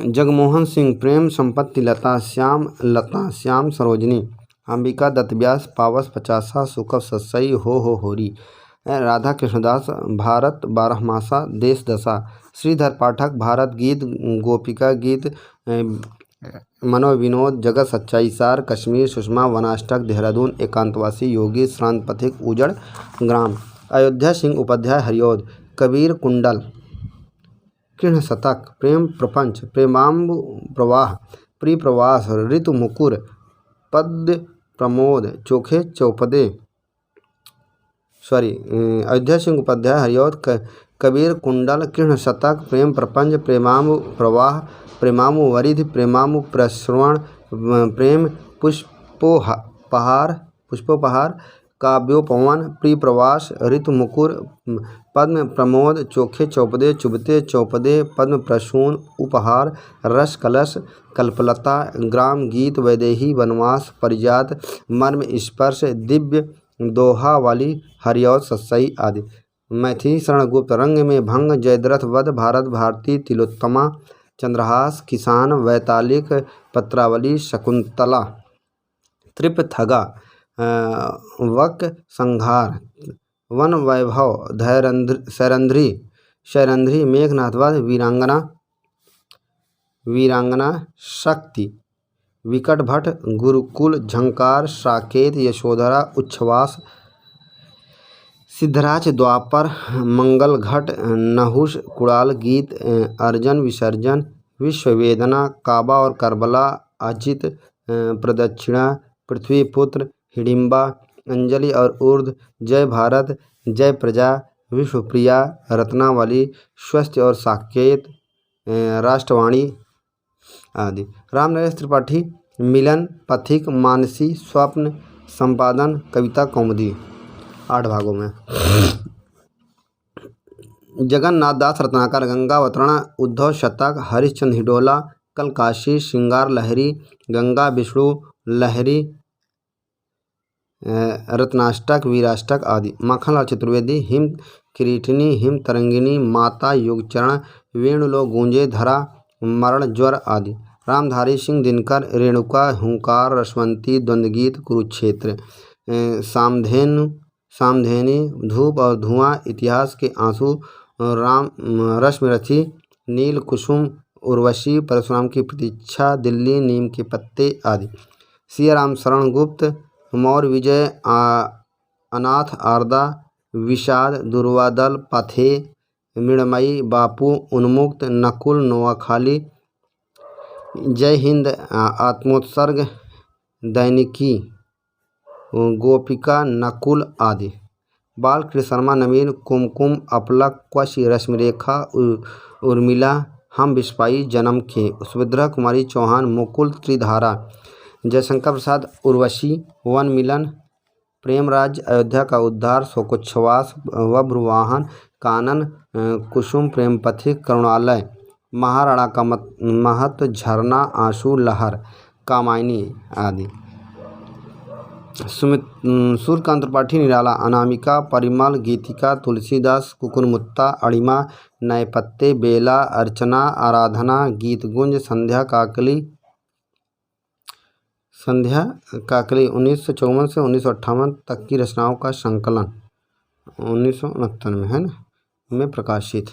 जगमोहन सिंह, प्रेम संपत्ति, लता श्याम सरोजनी, अंबिका दत्त व्यास, पावस पचासा, सुकव सतसई, हो होरी। राधा कृष्णदास, भारत बारहमासा, देश दशा। श्रीधर पाठक, भारत गीत, गोपिका गीत, मनोविनोद, जगत सच्चाई सार, कश्मीर, सुषमा, वनाष्टक, देहरादून, एकांतवासी, योगी, श्रांत पथिक, उजड़ ग्राम। अयोध्या सिंह उपाध्याय, हरिऔध, कबीर कुंडल, कृष्ण शतक, प्रेम प्रपंच, प्रेमाम्बु प्रवाह, प्रिय प्रवास, ऋतु मुकुर, पद्य प्रमोद, चोखे चौपदे। अयोध्या सिंह उपाध्याय, हरिऔध, कबीर कुंडल, कृष्ण शतक, प्रेम प्रपंच, प्रेमाम्बु प्रवाह, प्रेमाम्बु वरिधि, प्रेमाम्बु प्रश्रवण, प्रेम पुष्पोपहार, काव्योपवन, प्रिय प्रवास, ऋतु मुकुर, पद्म प्रमोद, चोखे चौपदे, चुभते चौपदे, पद्म प्रसून, उपहार, रस कलश, कल्पलता, ग्राम गीत, वैदेही, वनवास, परिजात, मर्म स्पर्श, दिव्य दोहा वाली, हरिऔध, सतसई आदि। मैथिली शरण गुप्त, रंग में भंग, जयद्रथ वध, भारत भारती, तिलोत्तमा, चंद्रहास, किसान, वैतालिक, पत्रावली, शकुंतला, त्रिपथगा, वक संहार, वन वैभव, शैरंध्री, मेघनाथ वध, वीरांगना शक्ति, विकट भट्ट, गुरुकुल, झंकार, साकेत, यशोधरा, उच्छ्वास, सिद्धराज, द्वापर, मंगल घट, नहुष, कुणाल, गीत, अर्जन, विसर्जन, विश्ववेदना, काबा और करबला, अजित, प्रदक्षिणा, पृथ्वीपुत्र, हिडिंबा, अंजलि और उर्द, जय भारत, जय प्रजा, विश्वप्रिया, रत्नावली, स्वस्थ और साकेत, राष्ट्रवाणी आदि। रामनरेश त्रिपाठी, मिलन, पथिक, मानसी, स्वप्न, संपादन, कविता कौमुदी, 8 भागों में। जगन्नाथ दास रत्नाकर, गंगावतरण, उद्धव शतक, हरिश्चंद्र हिडोला, कलकाशी, श्रृंगार लहरी, गंगा विष्णु लहरी, रत्नाष्टक, वीराष्टक आदि। माखनलाल चतुर्वेदी, हिम किरीटिनी, हिम तरंगिणी, माता, युगचरण, वेणुलो गूंजे धरा, मरण ज्वर आदि। रामधारी सिंह दिनकर, रेणुका, हुंकार, रसवंती, द्वंद्वगीत, कुरुक्षेत्र, सामधेनी, धूप और धुआं, इतिहास के आंसू, राम रश्मिरथी, नील कुसुम, उर्वशी, परशुराम की प्रतीक्षा, दिल्ली, नीम के पत्ते आदि। सियाराम शरण गुप्त, मौर्य विजय, अनाथ, आरदा, विषाद, दुर्वादल, पाथे, मृणमयी, बापू, उन्मुक्त, नकुल, नोआखाली, जय हिंद, आत्मोत्सर्ग, दैनिकी, गोपिका, नकुल आदि। बालकृष्ण शर्मा, नवीन, कुमकुम, अपलक, क्वशी, रश्मिरेखा, उर्मिला, हम विस्पाई, जन्म के, सुभद्रा कुमारी चौहान, मुकुल, त्रिधारा, जयशंकर प्रसाद, उर्वशी, वन मिलन, प्रेमराज, अयोध्या का उद्धार, शोकोच्छ्वास, बभ्रुवाहन, कानन, कुसुम, प्रेम पथिक, करुणालय, महाराणा का महत्व, झरना, आंसू, लहर, कामायनी आदि। सूर्यकांत त्रिपाठी, निराला, अनामिका, परिमल, गीतिका, तुलसीदास, कुकुरमुत्ता, अणिमा, नए पत्ते, बेला, अर्चना, आराधना, गीतगुंज, संध्या काकली 1954 से 1958 तक की रचनाओं का संकलन 1969 में है ना में प्रकाशित।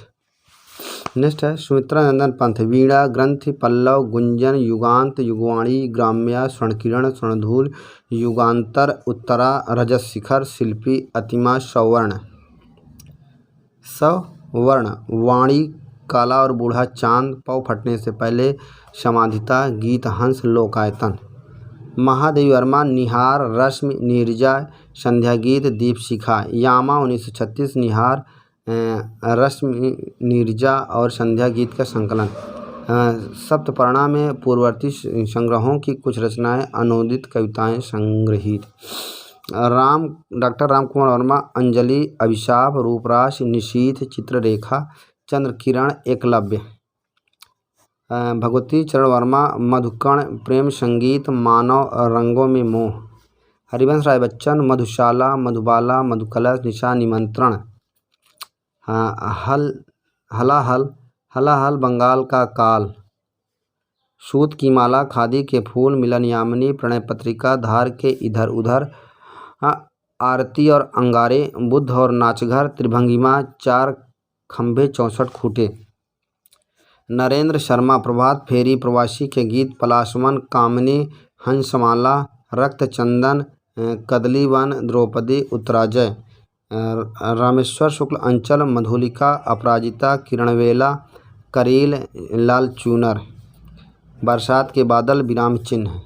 नेक्स्ट है सुमित्रा नंदन पंथ, वीणा, ग्रंथि, पल्लव, गुंजन, युगांत, युगवाणी, ग्राम्या, स्वर्णकिरण, स्वर्णधूल, युगांतर, उत्तरा, रजत शिखर, शिल्पी, अतिमा, सवर्ण, वाणी, काला और बूढ़ा चांद, पौ फटने से पहले, समाधिता, गीत हंस, लोकायतन। महादेवी वर्मा, निहार, रश्मि, नीरजा, संध्या गीत, दीपशिखा, यामा 1936, निहार, रश्मि, नीरजा और संध्या गीत का संकलन। सप्तपर्णा में पूर्ववर्ती संग्रहों की कुछ रचनाएं, अनूदित कविताएं संग्रहित। डॉक्टर रामकुमार वर्मा, अंजलि, अभिशाप, रूपराश, निशीथ, चित्ररेखा, चंद्रकिरण, एकलव्य। भगवती चरण वर्मा, मधुकण, प्रेम संगीत, मानव रंगों में मोह। हरिवंश राय बच्चन, मधुशाला, मधुबाला, मधुकलश, निशा, निमंत्रण। हलाहल, बंगाल का काल, सूत की माला, खादी के फूल, मिलन यामिनी, प्रणय पत्रिका, धार के इधर उधर, आरती और अंगारे, बुद्ध और नाचघर, त्रिभंगिमा, 4 खंभे 64 खूंटे। नरेंद्र शर्मा, प्रभात फेरी, प्रवासी के गीत, पलाशवन, कामिनी, हंसमाला, रक्त चंदन, कदलीवन, द्रौपदी, उत्तराजय। रामेश्वर शुक्ल, अंचल, मधुलिका, अपराजिता, किरणवेला, करील, लाल चूनर, बरसात के बादल, विराम चिन्ह।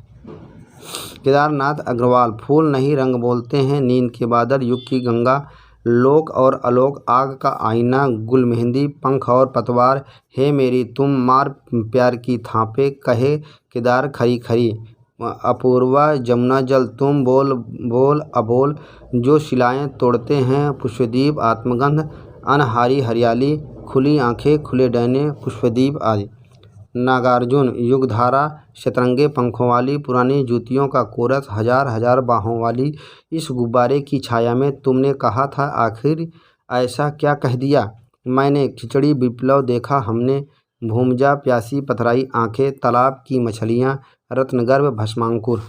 केदारनाथ अग्रवाल, फूल नहीं रंग बोलते हैं, नींद के बादल, युग की गंगा, लोक और अलोक, आग का आईना, गुल मेहंदी, पंख और पतवार, हे मेरी तुम मार प्यार की थापे, कहे केदार खरी खरी, अपूर्वा, जमुना जल, तुम बोल बोल अबोल, जो शिलाएं तोड़ते हैं, पुष्पदीप, आत्मगंध, अनहारी हरियाली, खुली आंखें, खुले डैने, पुष्पदीप आदि। नागार्जुन, युगधारा, शतरंगे पंखों वाली, पुरानी जूतियों का कोरस, हजार हजार बाहों वाली, इस गुब्बारे की छाया में तुमने कहा था, आखिर ऐसा क्या कह दिया, मैंने खिचड़ी विप्लव देखा हमने, भूमजा प्यासी पथराई आंखें, तालाब की मछलियाँ, रत्नगर्भ भस्मांकुर।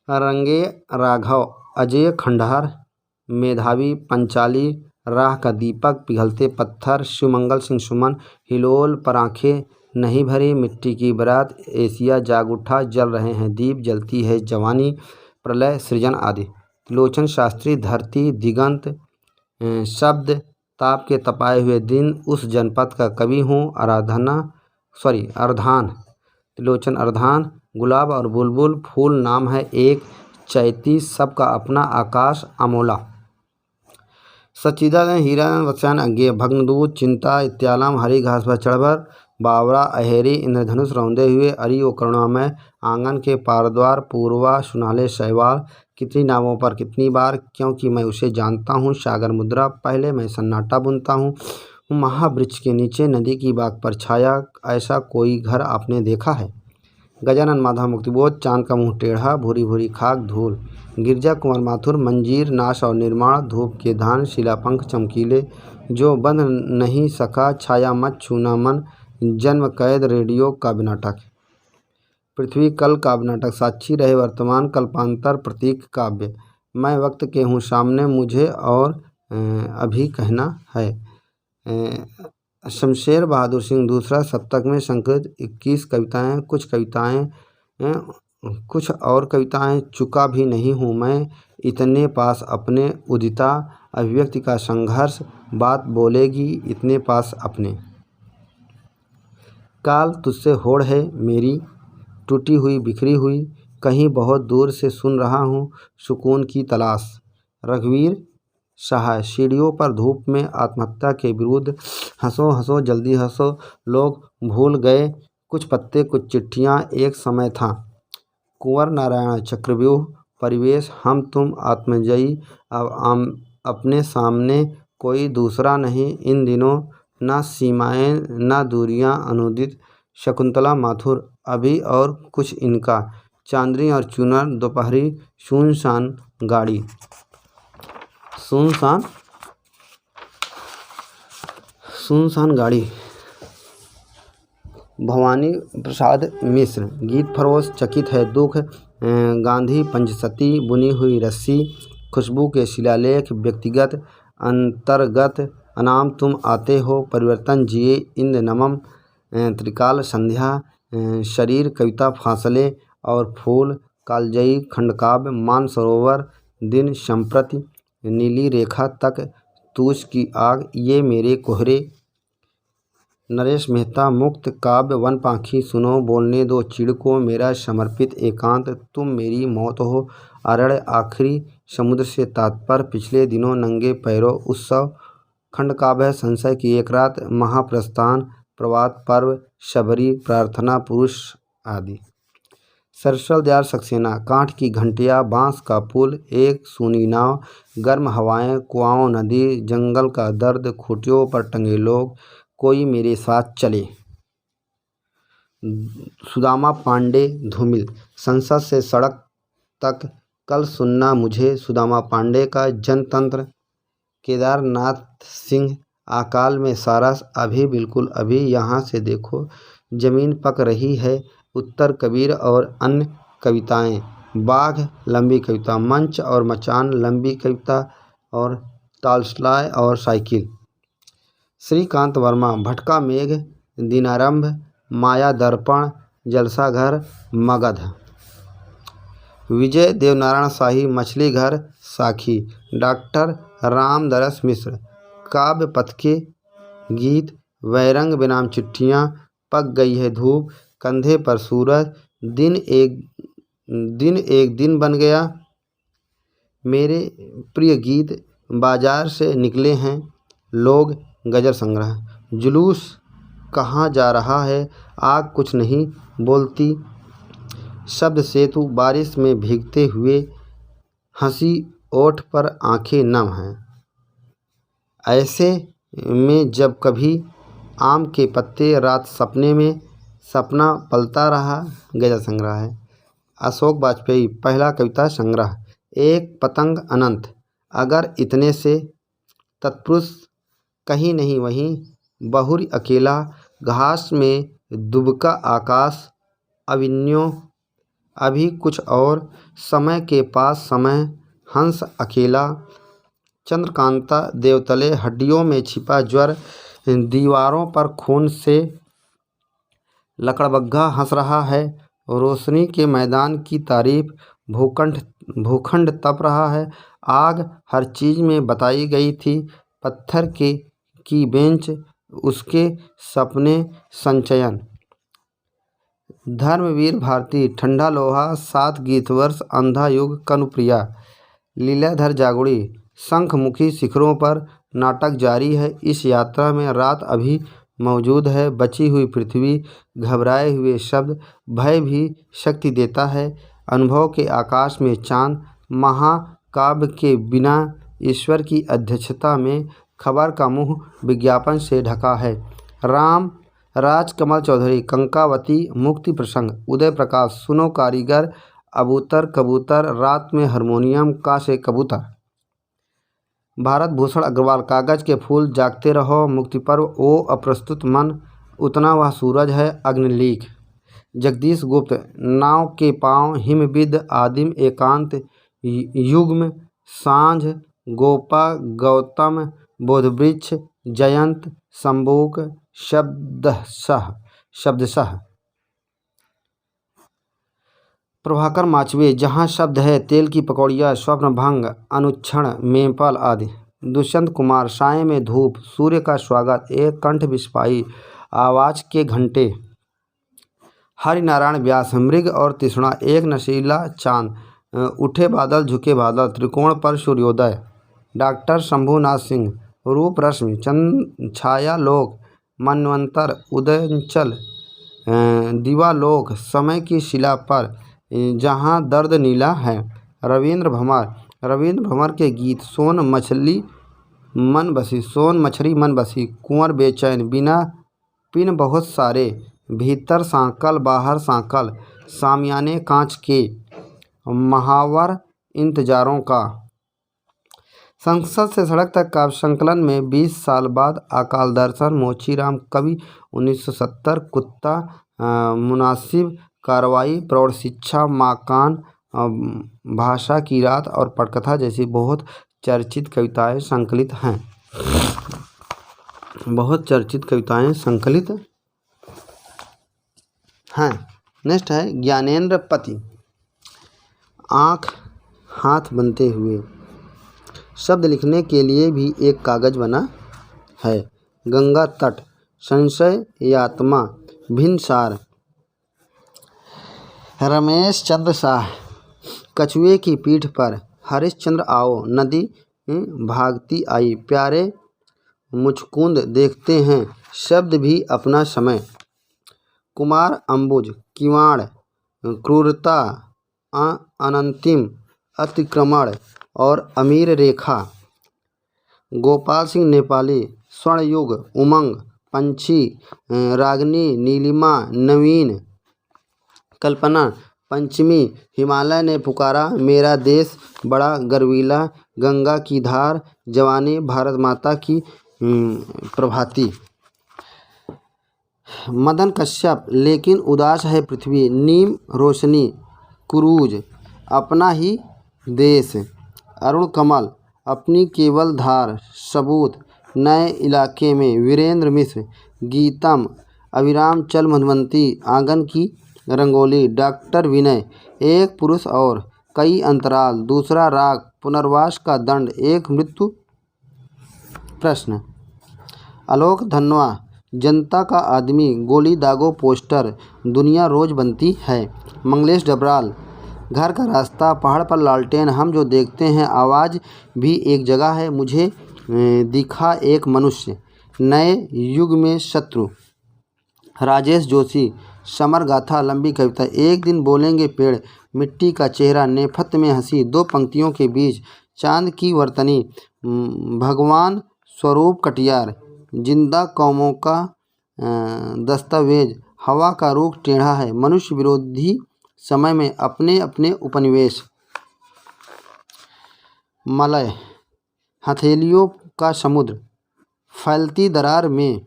रंगे राघव, अजय खंडहर, मेधावी पंचाली, राह का दीपक, पिघलते पत्थर, शिवमंगल सिंह सुमन, हिलोल पर आंखें नहीं भरी, मिट्टी की बारात, एशिया जाग उठा, जल रहे हैं दीप, जलती है जवानी, प्रलय सृजन आदि। त्रिलोचन शास्त्री, धरती दिगंत, शब्द ताप के तपाए हुए दिन, उस जनपद का कवि हूँ, अर्धान। त्रिलोचन अर्धान, गुलाब और बुलबुल, फूल नाम है एक, चैती, सबका अपना, आकाश अमोला। सच्चिदानंद, हीरानंद, वत्स्यायन, अज्ञेय, भग्नदूत, चिंता, इत्यालम, हरी घास पर चढ़भर, बावरा, अहेरी, इंद्रधनुष रौंदे हुए, अरि ओ करुणामय, आंगन के पारद्वार, पूर्वा, सुनहले शैवाल, कितनी नावों पर कितनी बार, क्योंकि मैं उसे जानता हूँ, सागर मुद्रा, पहले मैं सन्नाटा बुनता हूँ, महावृक्ष के नीचे, नदी की बाग पर छाया, ऐसा कोई घर आपने देखा है? गजानन माधव, मुक्तिबोध, चांद का मुँह टेढ़ा, भूरी भूरी खाक धूल, गिरजा कुंवर माथुर, मंजीर, नाश और निर्माण, धूप के धान, शिलापंख चमकीले, जो बंध नहीं सका, छाया मत छूना मन, जन्म कैद, रेडियो, काव्य नाटक। पृथ्वी कल काव्य नाटक, साक्षी रहे वर्तमान, कल्पांतर, प्रतीक, काव्य। मैं वक्त के हूँ सामने, मुझे और अभी कहना है। शमशेर बहादुर सिंह, दूसरा सप्तक में संकलित 21 कविताएं, कुछ और कविताएं, चुका भी नहीं हूँ मैं, इतने पास अपने, उदिता, अभिव्यक्ति का संघर्ष, बात बोलेगी इतने पास अपने। काल तुझसे होड़ है मेरी, टूटी हुई बिखरी हुई, कहीं बहुत दूर से सुन रहा हूँ, सुकून की तलाश। रघुवीर सहाय, सीढ़ियों पर धूप में आत्महत्या के विरुद्ध, हंसो हंसो जल्दी हंसो, लोग भूल गए कुछ पत्ते कुछ चिट्ठियाँ, एक समय था। कुंवर नारायण, चक्रव्यूह, परिवेश, हम तुम आत्मजयी, अब अपने सामने कोई दूसरा नहीं, इन दिनों ना सीमाएं ना दूरियां, अनुदित, शकुंतला माथुर, अभी और कुछ इनका, चांदनी और चुनर, दोपहरी, सुनसान गाड़ी, सुनसान गाड़ी। भवानी प्रसाद मिश्र, गीत फरोश, चकित है दुख, गांधी पंचसती, बुनी हुई रस्सी, खुशबू के शिलालेख, व्यक्तिगत अंतर्गत, अनाम तुम आते हो, परिवर्तन जिए, इंद्र नमम, त्रिकाल संध्या, शरीर, कविता, फासले और फूल, कालजयी, खंडकाव्य, मानसरोवर, दिन, संप्रति, नीली रेखा तक, तूष की आग, ये मेरे कोहरे। नरेश मेहता, मुक्त काव्य, वन पाखी, सुनो बोलने दो चिड़ को, मेरा समर्पित एकांत, तुम मेरी मौत हो, अरण्य, आखिरी, समुद्र से तात्पर्य, पिछले दिनों, नंगे पैरों, उत्सव, खंडकाव्य, संशय की एक रात, महाप्रस्थान, प्रभात पर्व, शबरी, प्रार्थना, पुरुष आदि। सरसल दयाल सक्सेना, कांठ की घंटियाँ, बांस का पुल, एक सूनी नाव, गर्म हवाएं, कुआओं नदी, जंगल का दर्द, खूंटियों पर टंगे लोग, कोई मेरे साथ चले। सुदामा पांडे, धूमिल, संसद से सड़क तक, कल सुनना मुझे, सुदामा पांडे का जनतंत्र। केदारनाथ सिंह, अकाल में सारस, अभी बिल्कुल अभी, यहाँ से देखो जमीन पक रही है, उत्तर कबीर और अन्य कविताएं, बाघ, लंबी कविता, मंच और मचान, लंबी कविता और टॉल्स्टॉय और साइकिल। श्रीकांत वर्मा, भटका मेघ, दिनारंभ, माया दर्पण, जलसाघर, मगध। विजय देवनारायण शाही, मछली घर, साखी। डॉक्टर रामदरस मिश्र, काव्य पथ के गीत, वैरंग बेनाम चिट्ठियाँ, पक गई है धूप, कंधे पर सूरज, दिन एक दिन बन गया, मेरे प्रिय गीत, बाजार से निकले हैं लोग, गजल संग्रह। जुलूस कहाँ जा रहा है, आग कुछ नहीं बोलती, शब्द सेतु, बारिश में भीगते हुए, हंसी ओठ पर आंखें नम हैं, ऐसे में जब कभी आम के पत्ते, रात सपने में, सपना पलता रहा, गजल संग्रह है। अशोक वाजपेयी, पहला कविता संग्रह। एक पतंग अनंत, अगर इतने से, तत्पुरुष, कहीं नहीं वहीं, बहुरी अकेला, घास में दुबका आकाश, अविन्यो, अभी कुछ और, समय के पास समय, हंस अकेला, चंद्रकांता देवतले, हड्डियों में छिपा ज्वर, दीवारों पर खून से लकड़बग्घा हंस रहा है, रोशनी के मैदान की तारीफ, भूखंड तप रहा है, आग हर चीज में बताई गई थी, पत्थर की बेंच, उसके सपने संचयन। धर्मवीर भारती, ठंडा लोहा, 7 गीतवर्ष, अंधा युग, कनुप्रिया, लीलाधर जागुड़ी, शंखमुखी शिखरों पर नाटक जारी है। इस यात्रा में रात अभी मौजूद है, बची हुई पृथ्वी, घबराए हुए शब्द, भय भी शक्ति देता है। अनुभव के आकाश में चांद, महाकाव्य के बिना ईश्वर की अध्यक्षता में खबर का मुंह विज्ञापन से ढका है। राम राजकमल चौधरी, कंकावती, मुक्ति प्रसंग, उदय प्रकाश, सुनो कारीगर, अबूतर कबूतर, रात में हारमोनियम का से कबूतर, भारत भूषण अग्रवाल, कागज के फूल, जागते रहो, मुक्ति पर्व, ओ अप्रस्तुत मन, उतना वह सूरज है, अग्निलीक, जगदीश गुप्त, नाव के पांव, हिमबिद, आदिम एकांत, युग्म, सांझ, गोपा, गौतम, बोधवृक्ष, जयंत, संबूक, शब्दशः, प्रभाकर माचवे, जहाँ शब्द है, तेल की पकौड़ियाँ, स्वप्न भंग, अनुक्षण, मेपल आदि, दुष्यंत कुमार, साय में धूप, सूर्य का स्वागत, एक कंठ विस्फाई, आवाज के घंटे, हरिनारायण व्यास, मृग और तृष्णा, एक नशीला चांद, उठे बादल झुके बादल, त्रिकोण पर सूर्योदय, डॉक्टर शंभुनाथ सिंह, रूप रश्मि, छायालोक, मनवंतर, उदयंचल, दिवालोक, समय की शिला पर, जहाँ दर्द नीला है, रविंद्र भंवर के गीत, सोन मछली मन बसी, कुंवर बेचैन, बिना पिन बहुत सारे, भीतर सांकल बाहर सांकल, सामियाने कांच के, महावर इंतजारों का, संसद से सड़क तक काव्य संकलन में 20 साल बाद अकाल दर्शन, मोचीराम कवि 1970, कुत्ता, मुनासिब कार्रवाई, प्रौढ़ शिक्षा, माकान, भाषा की रात और पटकथा जैसी बहुत चर्चित कविताएं संकलित हैं। नेक्स्ट है ज्ञानेंद्र पति, आँख हाथ बनते हुए, शब्द लिखने के लिए भी एक कागज बना है, गंगा तट, संशय यात्मा, भिनसार, रमेश चंद्र शाह, कछुए की पीठ पर, हरिश्चंद्र आओ, नदी भागती आई, प्यारे मुचकुंद देखते हैं, शब्द भी अपना समय, कुमार अंबुज, किवाड़, क्रूरता, अनंतिम, अतिक्रमण और अमीर रेखा, गोपाल सिंह नेपाली, स्वर्णयुग, उमंग, पंछी, रागनी, नीलिमा, नवीन, कल्पना, पंचमी, हिमालय ने पुकारा, मेरा देश बड़ा गर्वीला, गंगा की धार, जवानी, भारत माता की प्रभाती, मदन कश्यप, लेकिन उदास है पृथ्वी, नीम रोशनी, कुरूज, अपना ही देश, अरुण कमल, अपनी केवल धार, सबूत, नए इलाके में, वीरेंद्र मिश्र, गीतम, अभिराम चल मधुमंती, आंगन की रंगोली, डॉक्टर विनय, एक पुरुष और कई अंतराल, दूसरा राग, पुनर्वास का दंड, एक मृत्यु प्रश्न, आलोक धनवा, जनता का आदमी, गोली दागो पोस्टर, दुनिया रोज बनती है, मंगलेश डबराल, घर का रास्ता, पहाड़ पर लालटेन, हम जो देखते हैं, आवाज़ भी एक जगह है, मुझे दिखा एक मनुष्य, नए युग में शत्रु, राजेश जोशी, समर गाथा, लंबी कविता, एक दिन बोलेंगे पेड़, मिट्टी का चेहरा, नेपथ्य में हंसी, 2 पंक्तियों के बीच, चांद की वर्तनी, भगवान स्वरूप कटियार, जिंदा कौमों का दस्तावेज, हवा का रुख टेढ़ा है, मनुष्य विरोधी समय में अपने अपने उपनिवेश, मलय, हथेलियों का समुद्र, फैलती दरार में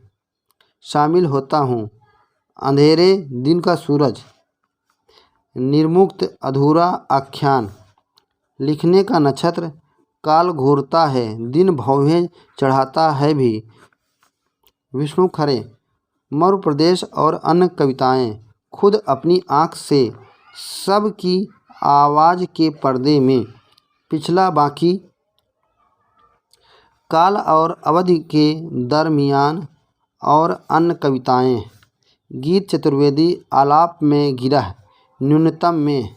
शामिल होता हूँ, अंधेरे दिन का सूरज, निर्मुक्त अधूरा आख्यान, लिखने का नक्षत्र, काल घूरता है, दिन भौहें चढ़ाता है भी। विष्णु खरे। मरु प्रदेश और अन्य कविताएं खुद अपनी आँख से सब की आवाज़ के पर्दे में पिछला बाकी काल और अवधि के दरमियान और अन्य कविताएं गीत चतुर्वेदी आलाप में गिरह न्यूनतम में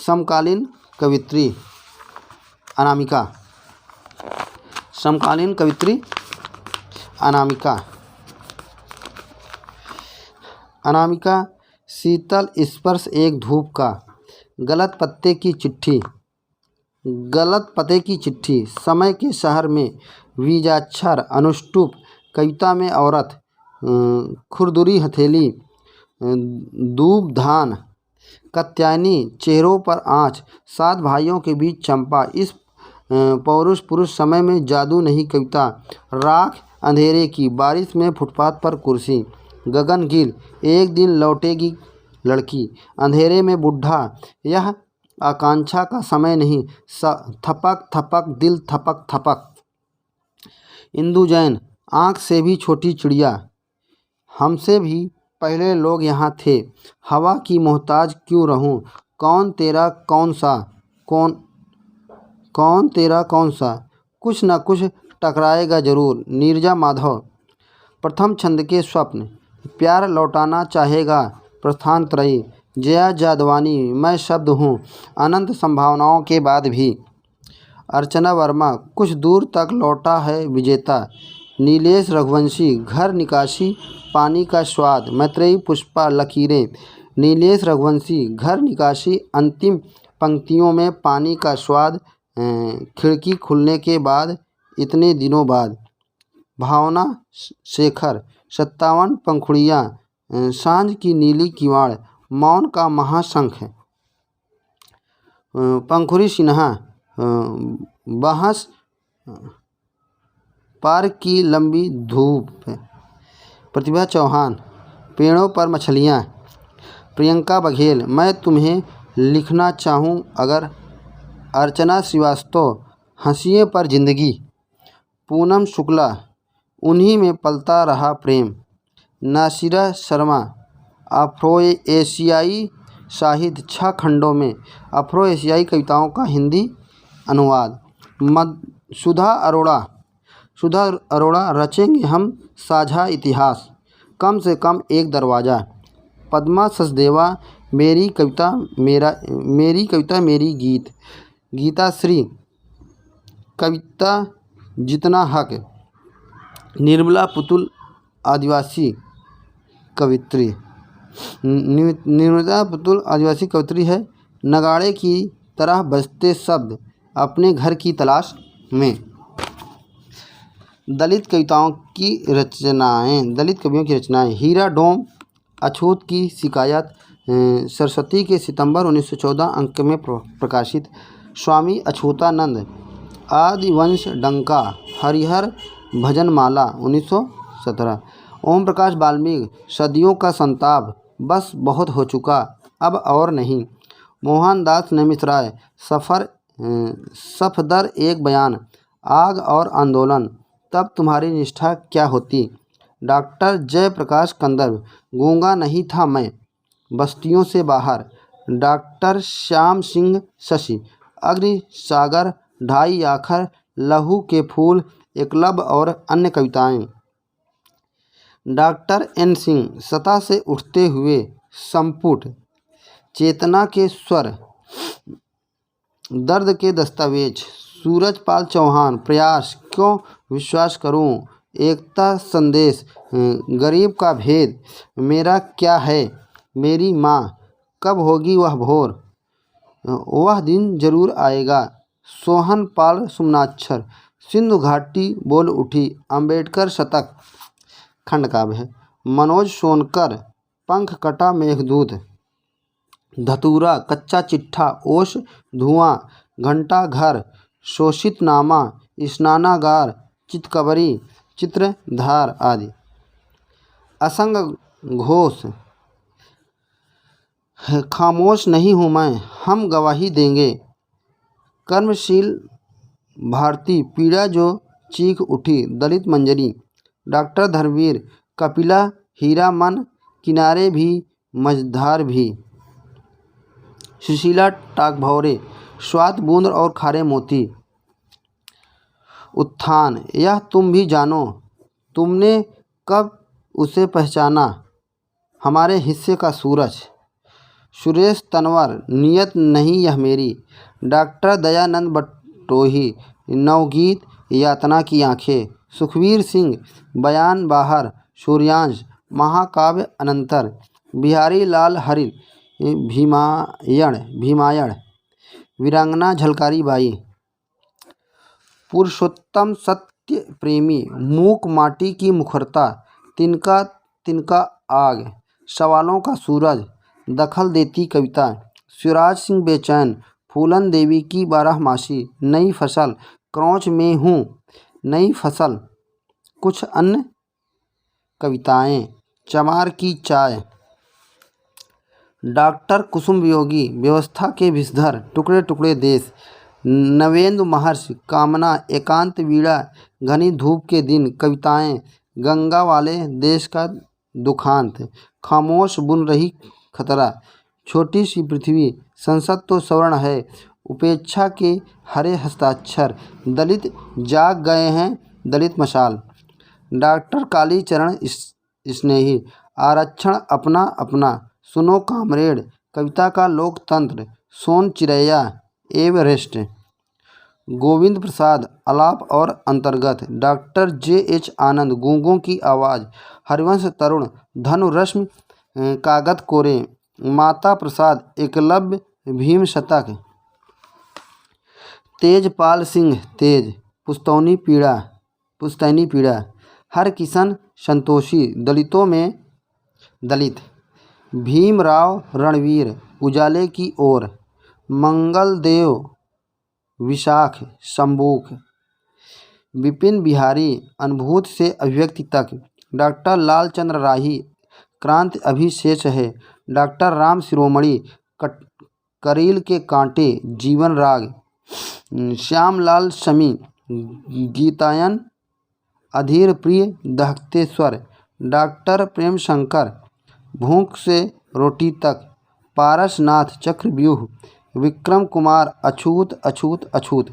समकालीन कवित्री अनामिका समकालीन कवित्री अनामिका अनामिका शीतल स्पर्श एक धूप का गलत पते की चिट्ठी समय के शहर में बीजाक्षर अनुष्टुप कविता में औरत खुरदुरी हथेली दूब धान कात्यायनी चेहरों पर आँच 7 भाइयों के बीच चंपा इस पौरुष पुरुष समय में जादू नहीं कविता राख अंधेरे की बारिश में फुटपाथ पर कुर्सी गगन गिल एक दिन लौटेगी लड़की अंधेरे में बुढ़ा यह आकांक्षा का समय नहीं थपक थपक दिल थपक थपक इंदु जैन आँख से भी छोटी चिड़िया हमसे भी पहले लोग यहाँ थे हवा की मोहताज क्यों रहूं कौन तेरा कौन सा कुछ न कुछ टकराएगा जरूर नीरजा माधव प्रथम छंद के स्वप्न प्यार लौटाना चाहेगा प्रस्थानत्रयी जया जादवानी मैं शब्द हूँ अनंत संभावनाओं के बाद भी अर्चना वर्मा कुछ दूर तक लौटा है विजेता नीलेश रघुवंशी घर निकासी पानी का स्वाद मैत्रेयी पुष्पा लकीरें नीलेश रघुवंशी घर निकासी अंतिम पंक्तियों में पानी का स्वाद खिड़की खुलने के बाद इतने दिनों बाद भावना शेखर 57 पंखुड़ियाँ सांझ की नीली किवाड़ मौन का महाशंख पंखुरी सिन्हा बहस पार की लंबी धूप प्रतिभा चौहान पेड़ों पर मछलियाँ प्रियंका बघेल मैं तुम्हें लिखना चाहूँ अगर अर्चना श्रीवास्तव हंसिए पर जिंदगी पूनम शुक्ला उन्हीं में पलता रहा प्रेम नासिरा शर्मा अफ्रो एशियाई साहित्य 6 खंडों में अफ्रो एशियाई कविताओं का हिंदी अनुवाद सुधा अरोड़ा रचेंगे हम साझा इतिहास कम से कम एक दरवाज़ा पद्मा सचदेवा मेरी कविता मेरी गीत गीता श्री कविता जितना हक निर्मला पुतुल आदिवासी कवित्री निर्मला पुतुल आदिवासी कवित्री है नगाड़े की तरह बजते शब्द अपने घर की तलाश में दलित कवियों की रचनाएं हीरा डोम अछूत की शिकायत सरस्वती के सितंबर 1914 अंक में प्रकाशित स्वामी अछूतानंद आदिवंश डंका हरिहर भजनमाला 1917 ओम प्रकाश वाल्मीकि सदियों का संताप बस बहुत हो चुका अब और नहीं मोहनदास नेमिषराय सफदर एक बयान आग और आंदोलन तब तुम्हारी निष्ठा क्या होती डॉक्टर जयप्रकाश कंदर्प गूंगा नहीं था मैं बस्तियों से बाहर डॉक्टर श्याम सिंह शशि अग्नि सागर ढाई आखर लहू के फूल एकलव्य और अन्य कविताएं डॉक्टर एन सिंह सतह से उठते हुए संपुट चेतना के स्वर दर्द के दस्तावेज सूरजपाल चौहान प्रयास क्यों विश्वास करूं एकता संदेश गरीब का भेद मेरा क्या है मेरी माँ कब होगी वह भोर वह दिन जरूर आएगा सोहन पाल सुमनाक्षर सिंधु घाटी बोल उठी अंबेडकर शतक खंड काव्य है मनोज सोनकर पंख कटा मेघदूत धतूरा कच्चा चिट्ठा ओश धुआं घंटा घर शोषित नामा स्नानागार चितकबरी चित्रधार आदि असंग घोष खामोश नहीं हूँ मैं हम गवाही देंगे कर्मशील भारती पीड़ा जो चीख उठी, दलित मंजरी, डॉक्टर धर्मवीर, कपिला, हीरा मन, किनारे भी, मझधार भी, सुशीला टाकभौरे, स्वात बूंद और खारे मोती, उत्थान, यह तुम भी जानो, तुमने कब उसे पहचाना, हमारे हिस्से का सूरज, सुरेश तंवर, नियत नहीं यह मेरी, डॉक्टर दयानंद बटोही, नवगीत, यातना की आंखें, सुखवीर सिंह, बयान बाहर, सूर्यांश, महाकाव्य अनंतर, बिहारी लाल हरिल, भीमायण, वीरांगना झलकारी बाई, पुरुषोत्तम सत्य प्रेमी, मूक माटी की मुखरता, तिनका तिनका आग, सवालों का सूरज, दखल देती कविता, शिवराज सिंह बेचैन, फूलन देवी की बारहमासी, नई फसल, क्रौच में हूँ, नई फसल, कुछ अन्य कविताएं, चमार की चाय, डॉक्टर कुसुम वियोगी, व्यवस्था के विषधर, टुकड़े टुकड़े देश, नवेंदु महर्षि, कामना, एकांत वीणा, घनी धूप के दिन, कविताएं, गंगा वाले देश का दुखांत, खामोश बुन रही खतरा, छोटी सी पृथ्वी, संसद तो स्वर्ण है, उपेक्षा के हरे हस्ताक्षर, दलित जाग गए हैं, दलित मशाल, डॉक्टर कालीचरण स्नेही, आरक्षण अपना अपना, सुनो कामरेड, कविता का लोकतंत्र, सोन चिड़ैया, एवरेस्ट, गोविंद प्रसाद, आलाप और अंतर्गत, डॉक्टर J.H. आनंद, गूंगों की आवाज़, हरिवंश तरुण, धनु रश्मि, कागत कोरे, माता प्रसाद, एकलव्य, भीम शतक, तेजपाल सिंह तेज, पुस्तैनी पीड़ा, हरकिशन संतोषी, दलितों में दलित, भीमराव रणवीर, उजाले की ओर, मंगलदेव विशाख, शंबूक, विपिन बिहारी, अनुभूत से अभिव्यक्ति तक, डॉक्टर लालचंद्र राही, क्रांति अभी शेष है, डॉक्टर राम शिरोमणि, करील के कांटे, जीवन राग, श्यामलाल शमी, गीतायन, अधीर प्रिय, दहकते स्वर, डॉक्टर प्रेम शंकर, भूख से रोटी तक, पारसनाथ, चक्रव्यूह, विक्रम कुमार, अछूत अछूत अछूत,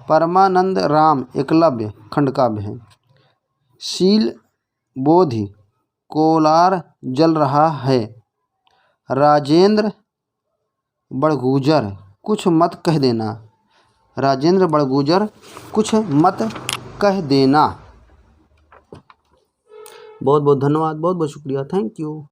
परमानंद राम, एकलव्य, खंडकाव्य है, शील बोधि, कोलार जल रहा है, राजेंद्र बड़गुजर, कुछ मत कह देना, राजेंद्र बड़गुजर, कुछ मत कह देना। बहुत बहुत धन्यवाद, बहुत बहुत शुक्रिया, थैंक यू।